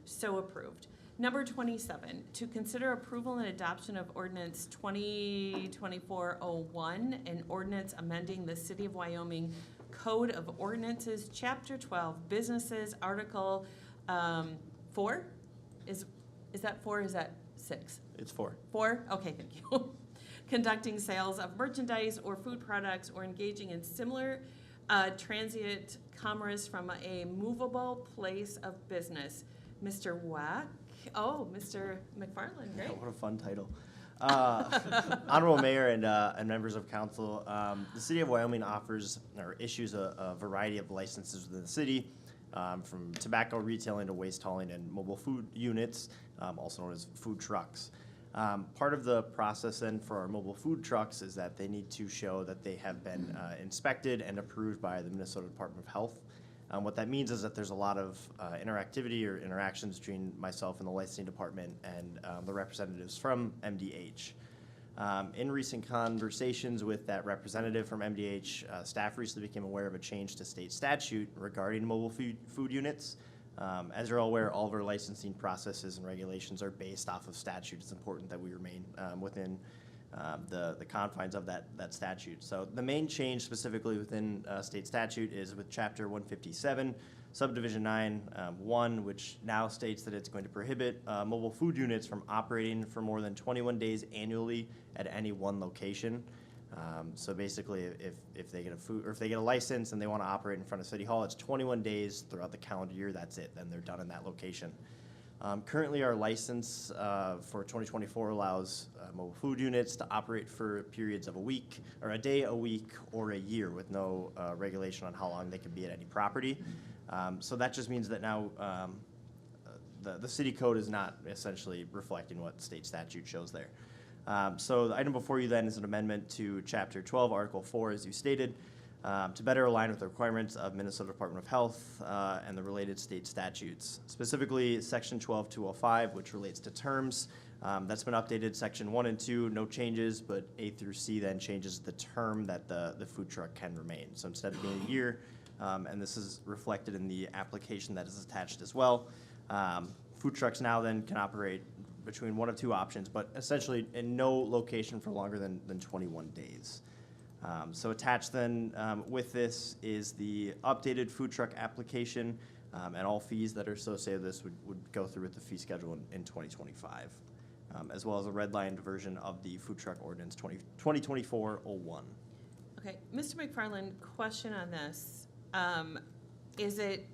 So approved. Number 27, to consider approval and adoption of ordinance 2024-01, an ordinance amending the City of Wyoming Code of Ordinances, Chapter 12, Businesses, Article 4? Is that 4 or is that 6? It's 4. 4? Okay, thank you. Conducting sales of merchandise or food products or engaging in similar transient commerce from a movable place of business. Mr. Wack? Oh, Mr. McFarland, great. What a fun title. Honorable Mayor and members of council, the City of Wyoming offers or issues a variety of licenses within the city, from tobacco retailing to waste hauling and mobile food units, also known as food trucks. Part of the process then for our mobile food trucks is that they need to show that they have been inspected and approved by the Minnesota Department of Health. What that means is that there's a lot of interactivity or interactions between myself and the licensing department and the representatives from MDH. In recent conversations with that representative from MDH, staff recently became aware of a change to state statute regarding mobile food units. As you're all aware, all of our licensing processes and regulations are based off of statute. It's important that we remain within the confines of that statute. So the main change specifically within state statute is with Chapter 157, Subdivision 9-1, which now states that it's going to prohibit mobile food units from operating for more than 21 days annually at any one location. So basically, if they get if they get a license and they want to operate in front of City Hall, it's 21 days throughout the calendar year. That's it. Then they're done in that location. Currently, our license for 2024 allows mobile food units to operate for periods of a week, or a day, a week, or a year, with no regulation on how long they can be at any property. So that just means that now the city code is not essentially reflecting what state statute shows there. So the item before you then is an amendment to Chapter 12, Article 4, as you stated, to better align with the requirements of Minnesota Department of Health and the related state statutes. Specifically, Section 12-205, which relates to terms. That's been updated. Section 1 and 2, no changes, but A through C then changes the term that the food truck can remain. So instead of being a year, and this is reflected in the application that is attached as well, food trucks now then can operate between one of two options, but essentially in no location for longer than 21 days. So attached then with this is the updated food truck application, and all fees that are associated with this would go through with the fee schedule in 2025, as well as a redlined version of the food truck ordinance 2024-01. Okay, Mr. McFarland, question on this. Is it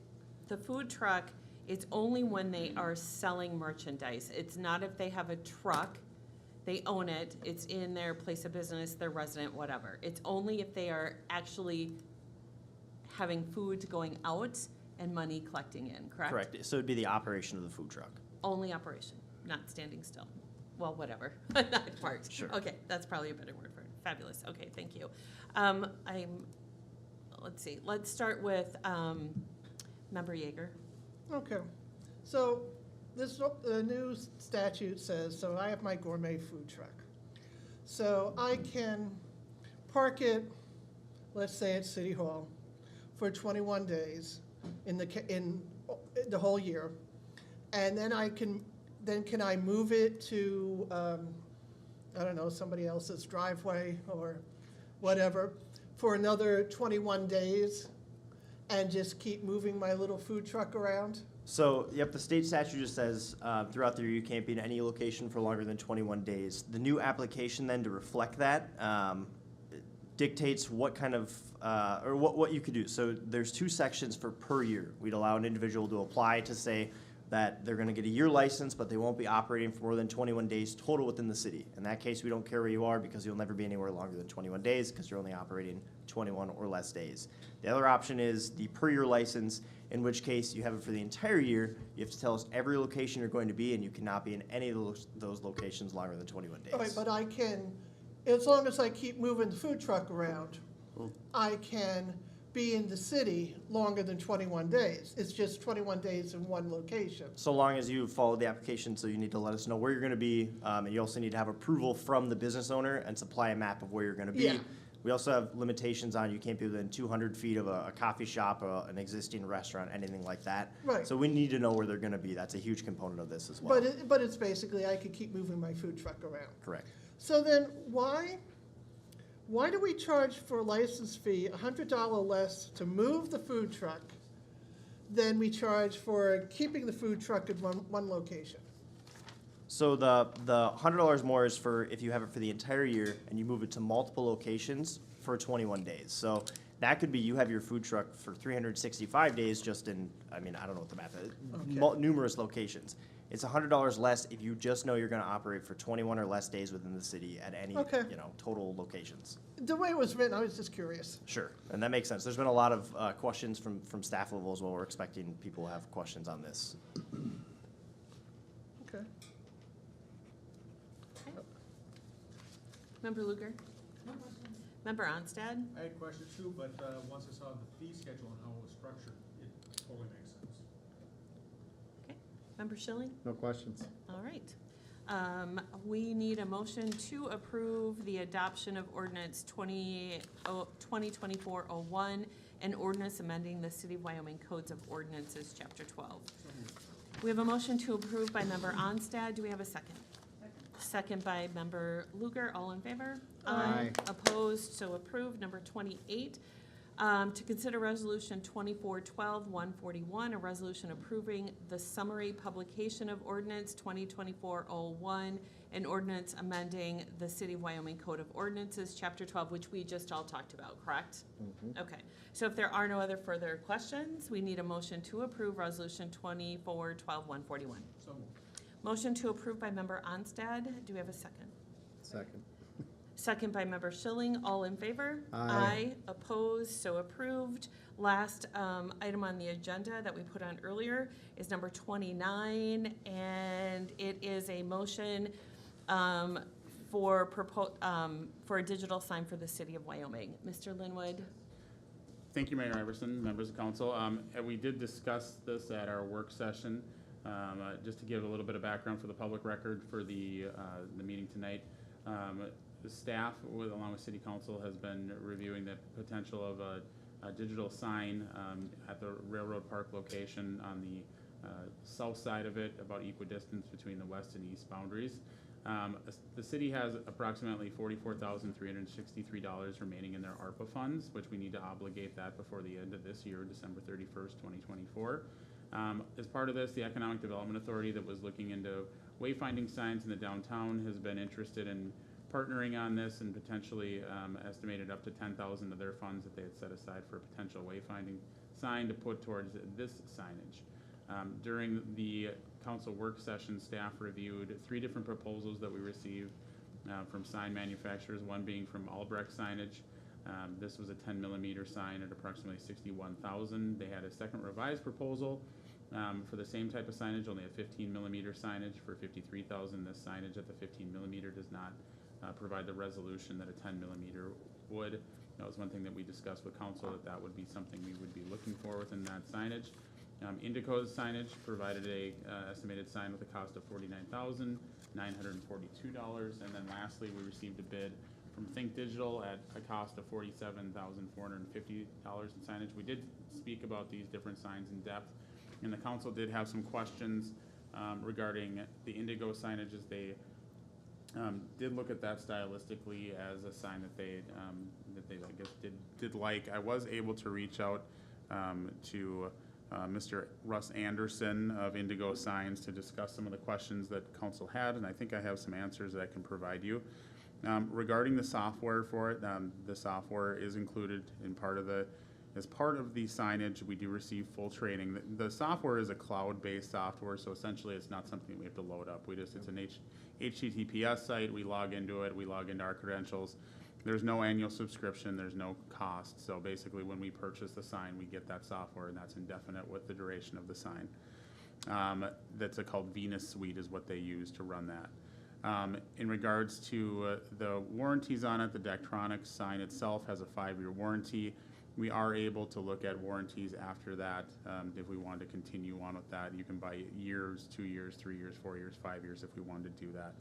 the food truck, it's only when they are selling merchandise? It's not if they have a truck, they own it, it's in their place of business, their resident, whatever. It's only if they are actually having food going out and money collecting in, correct? Correct. So it'd be the operation of the food truck. Only operation, not standing still. Well, whatever, not parked. Sure. Okay, that's probably a better word for it. Fabulous, okay, thank you. Let's see, let's start with Member Yeager. Okay, so the new statute says, so I have my gourmet food truck. So I can park it, let's say at City Hall, for 21 days in the whole year. And then can I move it to, I don't know, somebody else's driveway or whatever for another 21 days and just keep moving my little food truck around? So, yep, the state statute just says throughout the year you can't be in any location for longer than 21 days. The new application then to reflect that dictates what kind of, or what you could do. So there's two sections for per year. We'd allow an individual to apply to say, that they're gonna get a year license, but they won't be operating for more than 21 days total within the city. In that case, we don't care where you are because you'll never be anywhere longer than 21 days because you're only operating 21 or less days. The other option is the per year license, in which case you have it for the entire year. You have to tell us every location you're going to be, and you cannot be in any of those locations longer than 21 days. All right, but I can, as long as I keep moving the food truck around, I can be in the city longer than 21 days. It's just 21 days in one location. So long as you follow the application, so you need to let us know where you're gonna be, and you also need to have approval from the business owner and supply a map of where you're gonna be. Yeah. We also have limitations on, you can't be within 200 feet of a coffee shop, an existing restaurant, anything like that. Right. So we need to know where they're gonna be. That's a huge component of this as well. But it's basically, I could keep moving my food truck around. Correct. So then, why do we charge for a license fee $100 less to move the food truck than we charge for keeping the food truck at one location? So the $100 more is for if you have it for the entire year and you move it to multiple locations for 21 days. So that could be you have your food truck for 365 days just in, I mean, I don't know what the math is, Okay. numerous locations. It's $100 less if you just know you're gonna operate for 21 or less days within the city at any, Okay. total locations. The way it was written, I was just curious. Sure, and that makes sense. There's been a lot of questions from staff level as well. We're expecting people to have questions on this. Okay. Member Luger? No questions. Member Onstad? I had questions too, but once I saw the fee schedule and how it was structured, it totally makes sense. Okay. Member Schilling? No questions. All right. We need a motion to approve the adoption of ordinance 2024-01 and ordinance amending the City of Wyoming Codes of Ordinances, Chapter 12. We have a motion to approve by Member Onstad. Do we have a second? Second by Member Luger. All in favor? Aye. Opposed? So approved. Number 28, to consider Resolution 2412-141, a resolution approving the summary publication of ordinance 2024-01 and ordinance amending the City of Wyoming Code of Ordinances, Chapter 12, which we just all talked about, correct? Okay. So if there are no other further questions, we need a motion to approve Resolution 2412-141. So moved. Motion to approve by Member Onstad. Do we have a second? Second. Second by Member Schilling. All in favor? Aye. Opposed? So approved. Last item on the agenda that we put on earlier is number 29, and it is a motion for a digital sign for the City of Wyoming. Mr. Linwood? Thank you, Mayor Iverson, members of council. And we did discuss this at our work session. Just to give a little bit of background for the public record for the meeting tonight. The staff, along with city council, has been reviewing the potential of a digital sign at the Railroad Park location on the south side of it, about equidistant between the west and east boundaries. The city has approximately $44,363 remaining in their ARPA funds, which we need to obligate that before the end of this year, December 31st, 2024. As part of this, the Economic Development Authority that was looking into wayfinding signs in the downtown has been interested in partnering on this and potentially estimated up to $10,000 of their funds that they had set aside for a potential wayfinding sign to put towards this signage. During the council work session, staff reviewed 3 different proposals that we received from sign manufacturers, one being from Albrecht Signage. This was a 10 millimeter sign at approximately $61,000. They had a second revised proposal for the same type of signage, only a 15 millimeter signage for $53,000. This signage at the 15 millimeter does not provide the resolution that a 10 millimeter would. That was one thing that we discussed with council, that would be something we would be looking for within that signage. Indico's signage provided a estimated sign with a cost of $49,942. And then lastly, we received a bid from Think Digital at a cost of $47,450 in signage. We did speak about these different signs in depth, and the council did have some questions regarding the Indigo signage, as they did look at that stylistically as a sign that they I guess did like. I was able to reach out to Mr. Russ Anderson of Indigo Signs to discuss some of the questions that council had, and I think I have some answers that I can provide you. Regarding the software for it, the software is included in part of the As part of the signage, we do receive full training. The software is a cloud-based software, so essentially it's not something we have to load up. It's an HTTPS site, we log into it, we log into our credentials. There's no annual subscription, there's no cost. So basically, when we purchase the sign, we get that software, and that's indefinite with the duration of the sign. That's called Venus Suite is what they use to run that. In regards to the warranties on it, the Daktronics sign itself has a 5-year warranty. We are able to look at warranties after that if we wanted to continue on with that. You can buy years, 2 years, 3 years, 4 years, 5 years if we wanted to do that.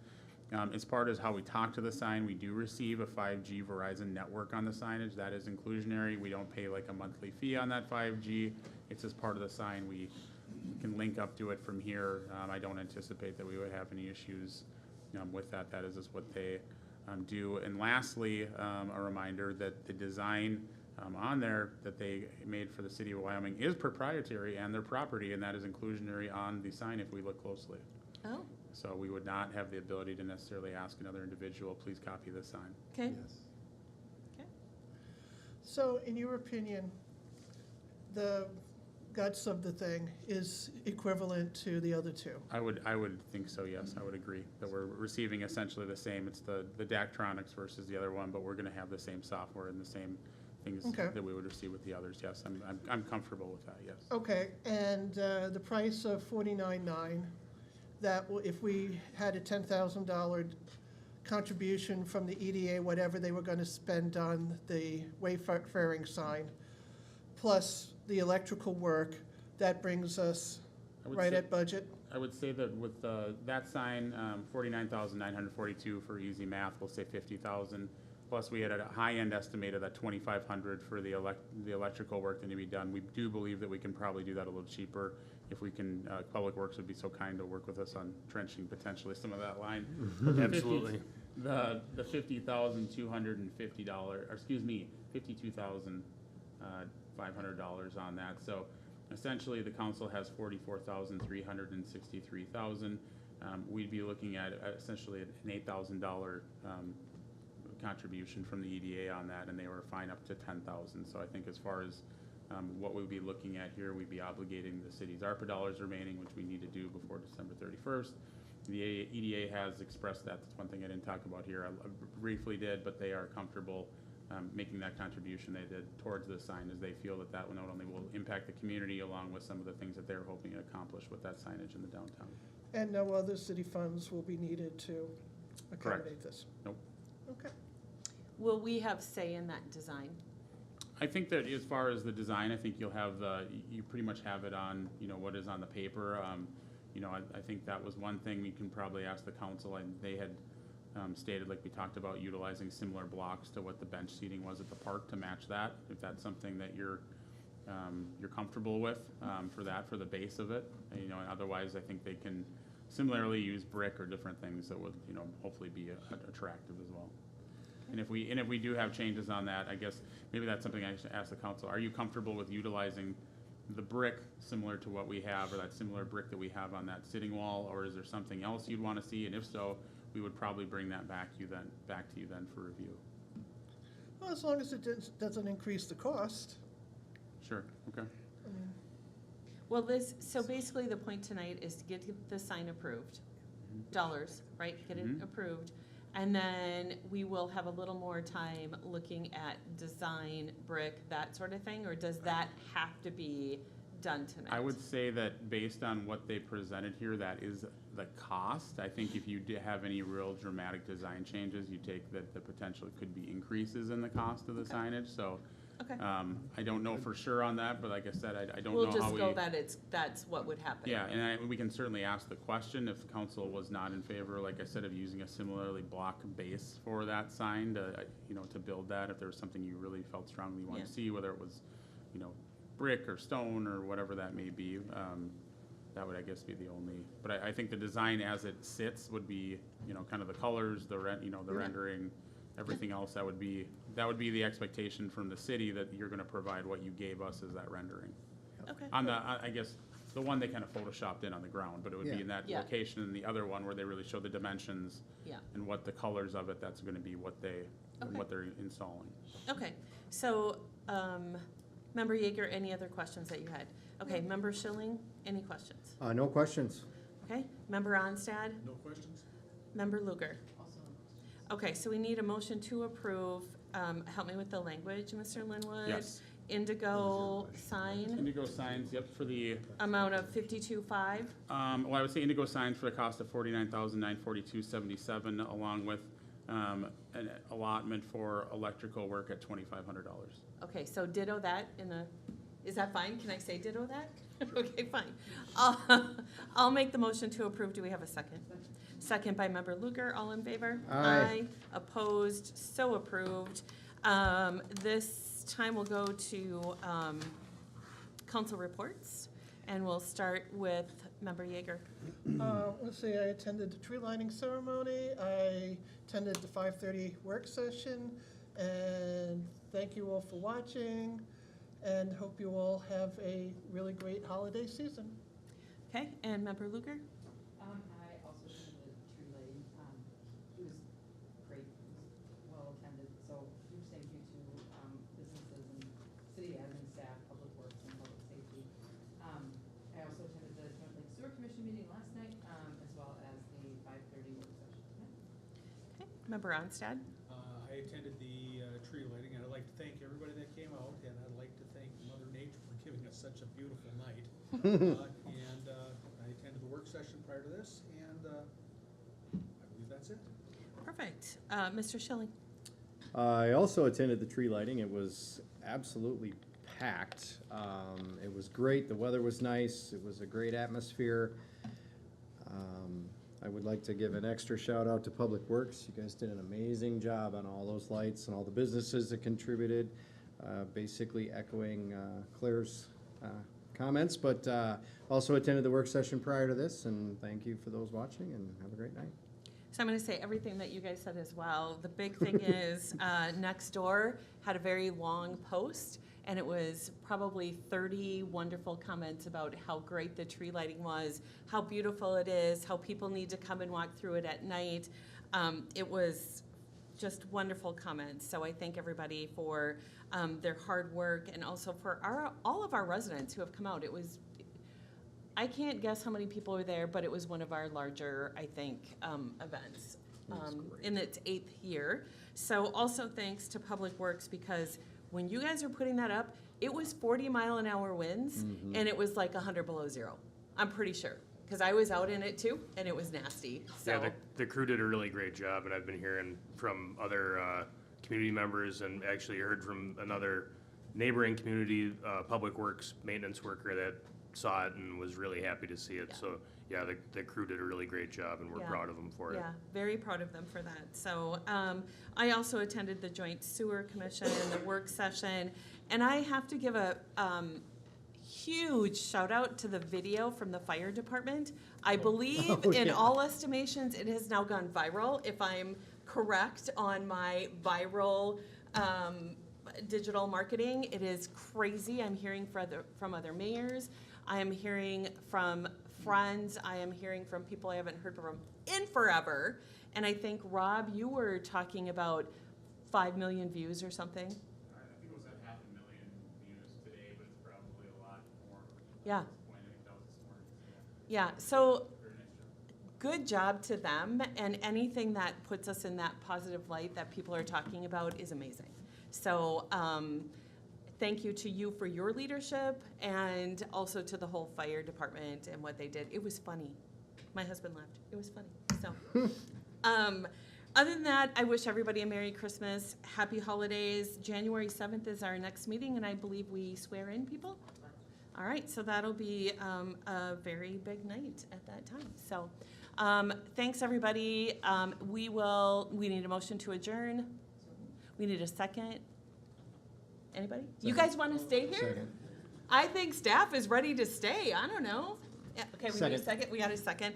As part of how we talk to the sign, we do receive a 5G Verizon network on the signage. That is inclusionary. We don't pay like a monthly fee on that 5G. It's just part of the sign. We can link up to it from here. I don't anticipate that we would have any issues with that. That is just what they do. And lastly, a reminder that the design on there that they made for the city of Wyoming is proprietary and their property, and that is inclusionary on the sign if we look closely. Oh, So we would not have the ability to necessarily ask another individual, please copy this sign. okay. Yes. Okay. So in your opinion, the guts of the thing is equivalent to the other two? I would think so, yes, I would agree, that we're receiving essentially the same. It's the Daktronics versus the other one, but we're gonna have the same software and the same things Okay. that we would receive with the others, yes. I'm comfortable with that, yes. Okay, and the price of $49.9, if we had a $10,000 contribution from the EDA, whatever they were gonna spend on the wayfaring sign, plus the electrical work, that brings us I would right say- at budget? I would say that with that sign, 49,942 for easy math, we'll say 50,000. Plus, we had a high-end estimate of that 2,500 for the electrical work that need to be done. We do believe that we can probably do that a little cheaper if we can, Public Works would be so kind to work with us on trenching potentially some of that line. Absolutely. The $50,250, or excuse me, $52,500 on that. So essentially, the council has $44,363,000. We'd be looking at essentially an $8,000 contribution from the EDA on that, and they were fine up to $10,000. So I think as far as what we'd be looking at here, we'd be obligating the city's ARPA dollars remaining, which we need to do before December 31st. The EDA has expressed that. That's one thing I didn't talk about here. I briefly did, but they are comfortable making that contribution they did towards this sign, as they feel that that not only will impact the community along with some of the things that they're hoping to accomplish with that signage in the downtown. And no other city funds will be needed to accommodate this? Nope. Okay. Will we have say in that design? I think that as far as the design, I think you'll have you pretty much have it on, what is on the paper. I think that was one thing we can probably ask the council, and they had stated, like we talked about, utilizing similar blocks to what the bench seating was at the park to match that. If that's something that you're comfortable with for the base of it, and otherwise I think they can similarly use brick or different things that would, hopefully be attractive as well. And if we do have changes on that, I guess maybe that's something I should ask the council. Are you comfortable with utilizing the brick similar to what we have, or that similar brick that we have on that sitting wall, or is there something else you'd want to see? And if so, we would probably bring that back to you then for review. Well, as long as it doesn't increase the cost. Sure. Okay. I mean, Well, so basically the point tonight is to get the sign approved, dollars, right? Get it Mhm. approved. And then we will have a little more time looking at design, brick, that sort of thing, or does that have to be done tonight? I would say that based on what they presented here, that is the cost. I think if you did have any real dramatic design changes, you take that the potential could be increases in the cost of the signage. So Okay. I don't know for sure on that, but like I said, I don't We'll know how just we. go that that's what would happen. Yeah, and we can certainly ask the question if the council was not in favor, like I said, of using a similarly block base for that sign to, to build that, if there was something you really felt strongly you wanted to Yeah. see, whether it was, brick or stone or whatever that may be. That would, I guess, be the only, but I think the design as it sits would be, kind of the colors, the rendering, everything else, that would be the expectation from the city, that you're gonna provide what you gave us as that rendering. Okay. On I guess, the one they kind of photoshopped in on the ground, but it would be Yeah. in that Yeah. location, and the other one where they really show the dimensions Yeah. and what the colors of it, that's gonna be what Okay. they're installing. Okay. So, Member Yeager, any other questions that you had? Okay, Member Schilling, any questions? No questions. Okay, Member Onstad, No questions? Member Luger. Also, Okay, so we need a motion to approve, help me with the language, Mr. Linwood. Yes. Indigo sign, Indigo signs, yep, for the, amount of 52.5. well, I would say Indigo signs for the cost of $49,942.77, along with an allotment for electrical work at $2,500. Okay, so ditto that is that fine? Can I say ditto that? Okay, fine. I'll make the motion to approve. Do we have a second? Second by Member Luger, all in favor? Aye. Opposed, so approved. This time we'll go to council reports, and we'll start with Member Yeager. Let's see, I attended the tree lighting ceremony, I attended the 5:30 work session, and thank you all for watching, and hope you all have a really great holiday season. Okay, and Member Luger? I also attended tree lighting. It was great, it was well attended, so huge thank you to businesses and city admin staff, public works and public safety. I also attended the North Lake Sewer Commission meeting last night, as well as the 5:30 work session tonight. Okay, Member Onstad? I attended the tree lighting, and I'd like to thank everybody that came out, and I'd like to thank Mother Nature for giving us such a beautiful night. And I attended the work session prior to this, and I believe that's it. Perfect. Mr. Schilling? I also attended the tree lighting. It was absolutely packed. It was great. The weather was nice. It was a great atmosphere. I would like to give an extra shout out to Public Works. You guys did an amazing job on all those lights and all the businesses that contributed, basically echoing Claire's comments, but also attended the work session prior to this, and thank you for those watching, and have a great night. So I'm going to say everything that you guys said as well. The big thing is next door had a very long post, and it was probably 30 wonderful comments about how great the tree lighting was, how beautiful it is, how people need to come and walk through it at night. It was just wonderful comments. So I thank everybody for their hard work, and also for all of our residents who have come out. I can't guess how many people were there, but it was one of our larger, I think, events in its 8th year. So also thanks to Public Works, because when you guys are putting that up, it was 40-mile-an-hour winds, and it was like 100 below zero. I'm pretty sure, because I was out in it too, and it was nasty. So Yeah, the crew did a really great job, and I've been hearing from other community members, and actually heard from another neighboring community, Public Works maintenance worker that saw it and was really happy to see it. Yeah. So, yeah, the crew did a really great job, and we're Yeah. proud of them for it. Yeah, very proud of them for that. So I also attended the Joint Sewer Commission, the work session, and I have to give a huge shout out to the video from the fire department. I believe in all estimations, it has now gone viral, if I'm correct on my viral digital marketing. It is crazy. I'm hearing from other mayors. I am hearing from friends. I am hearing from people I haven't heard from in forever. And I think, Rob, you were talking about 5 million views or something. I think it was at 500,000 views today, but it's probably a lot more. Yeah. At this point, I think that was this morning. Yeah, so Very nice job. good job to them, and anything that puts us in that positive light that people are talking about is amazing. So thank you to you for your leadership, and also to the whole fire department and what they did. It was funny. My husband laughed. It was funny. So other than that, I wish everybody a Merry Christmas, Happy Holidays. January 7th is our next meeting, and I believe we swear in people. All right, so that'll be a very big night at that time. So thanks, everybody. We need a motion to adjourn. We need a second. Anybody? You guys want to stay here? Second. I think staff is ready to stay. I don't know. Yeah, okay, we need a Second. second. We got a second.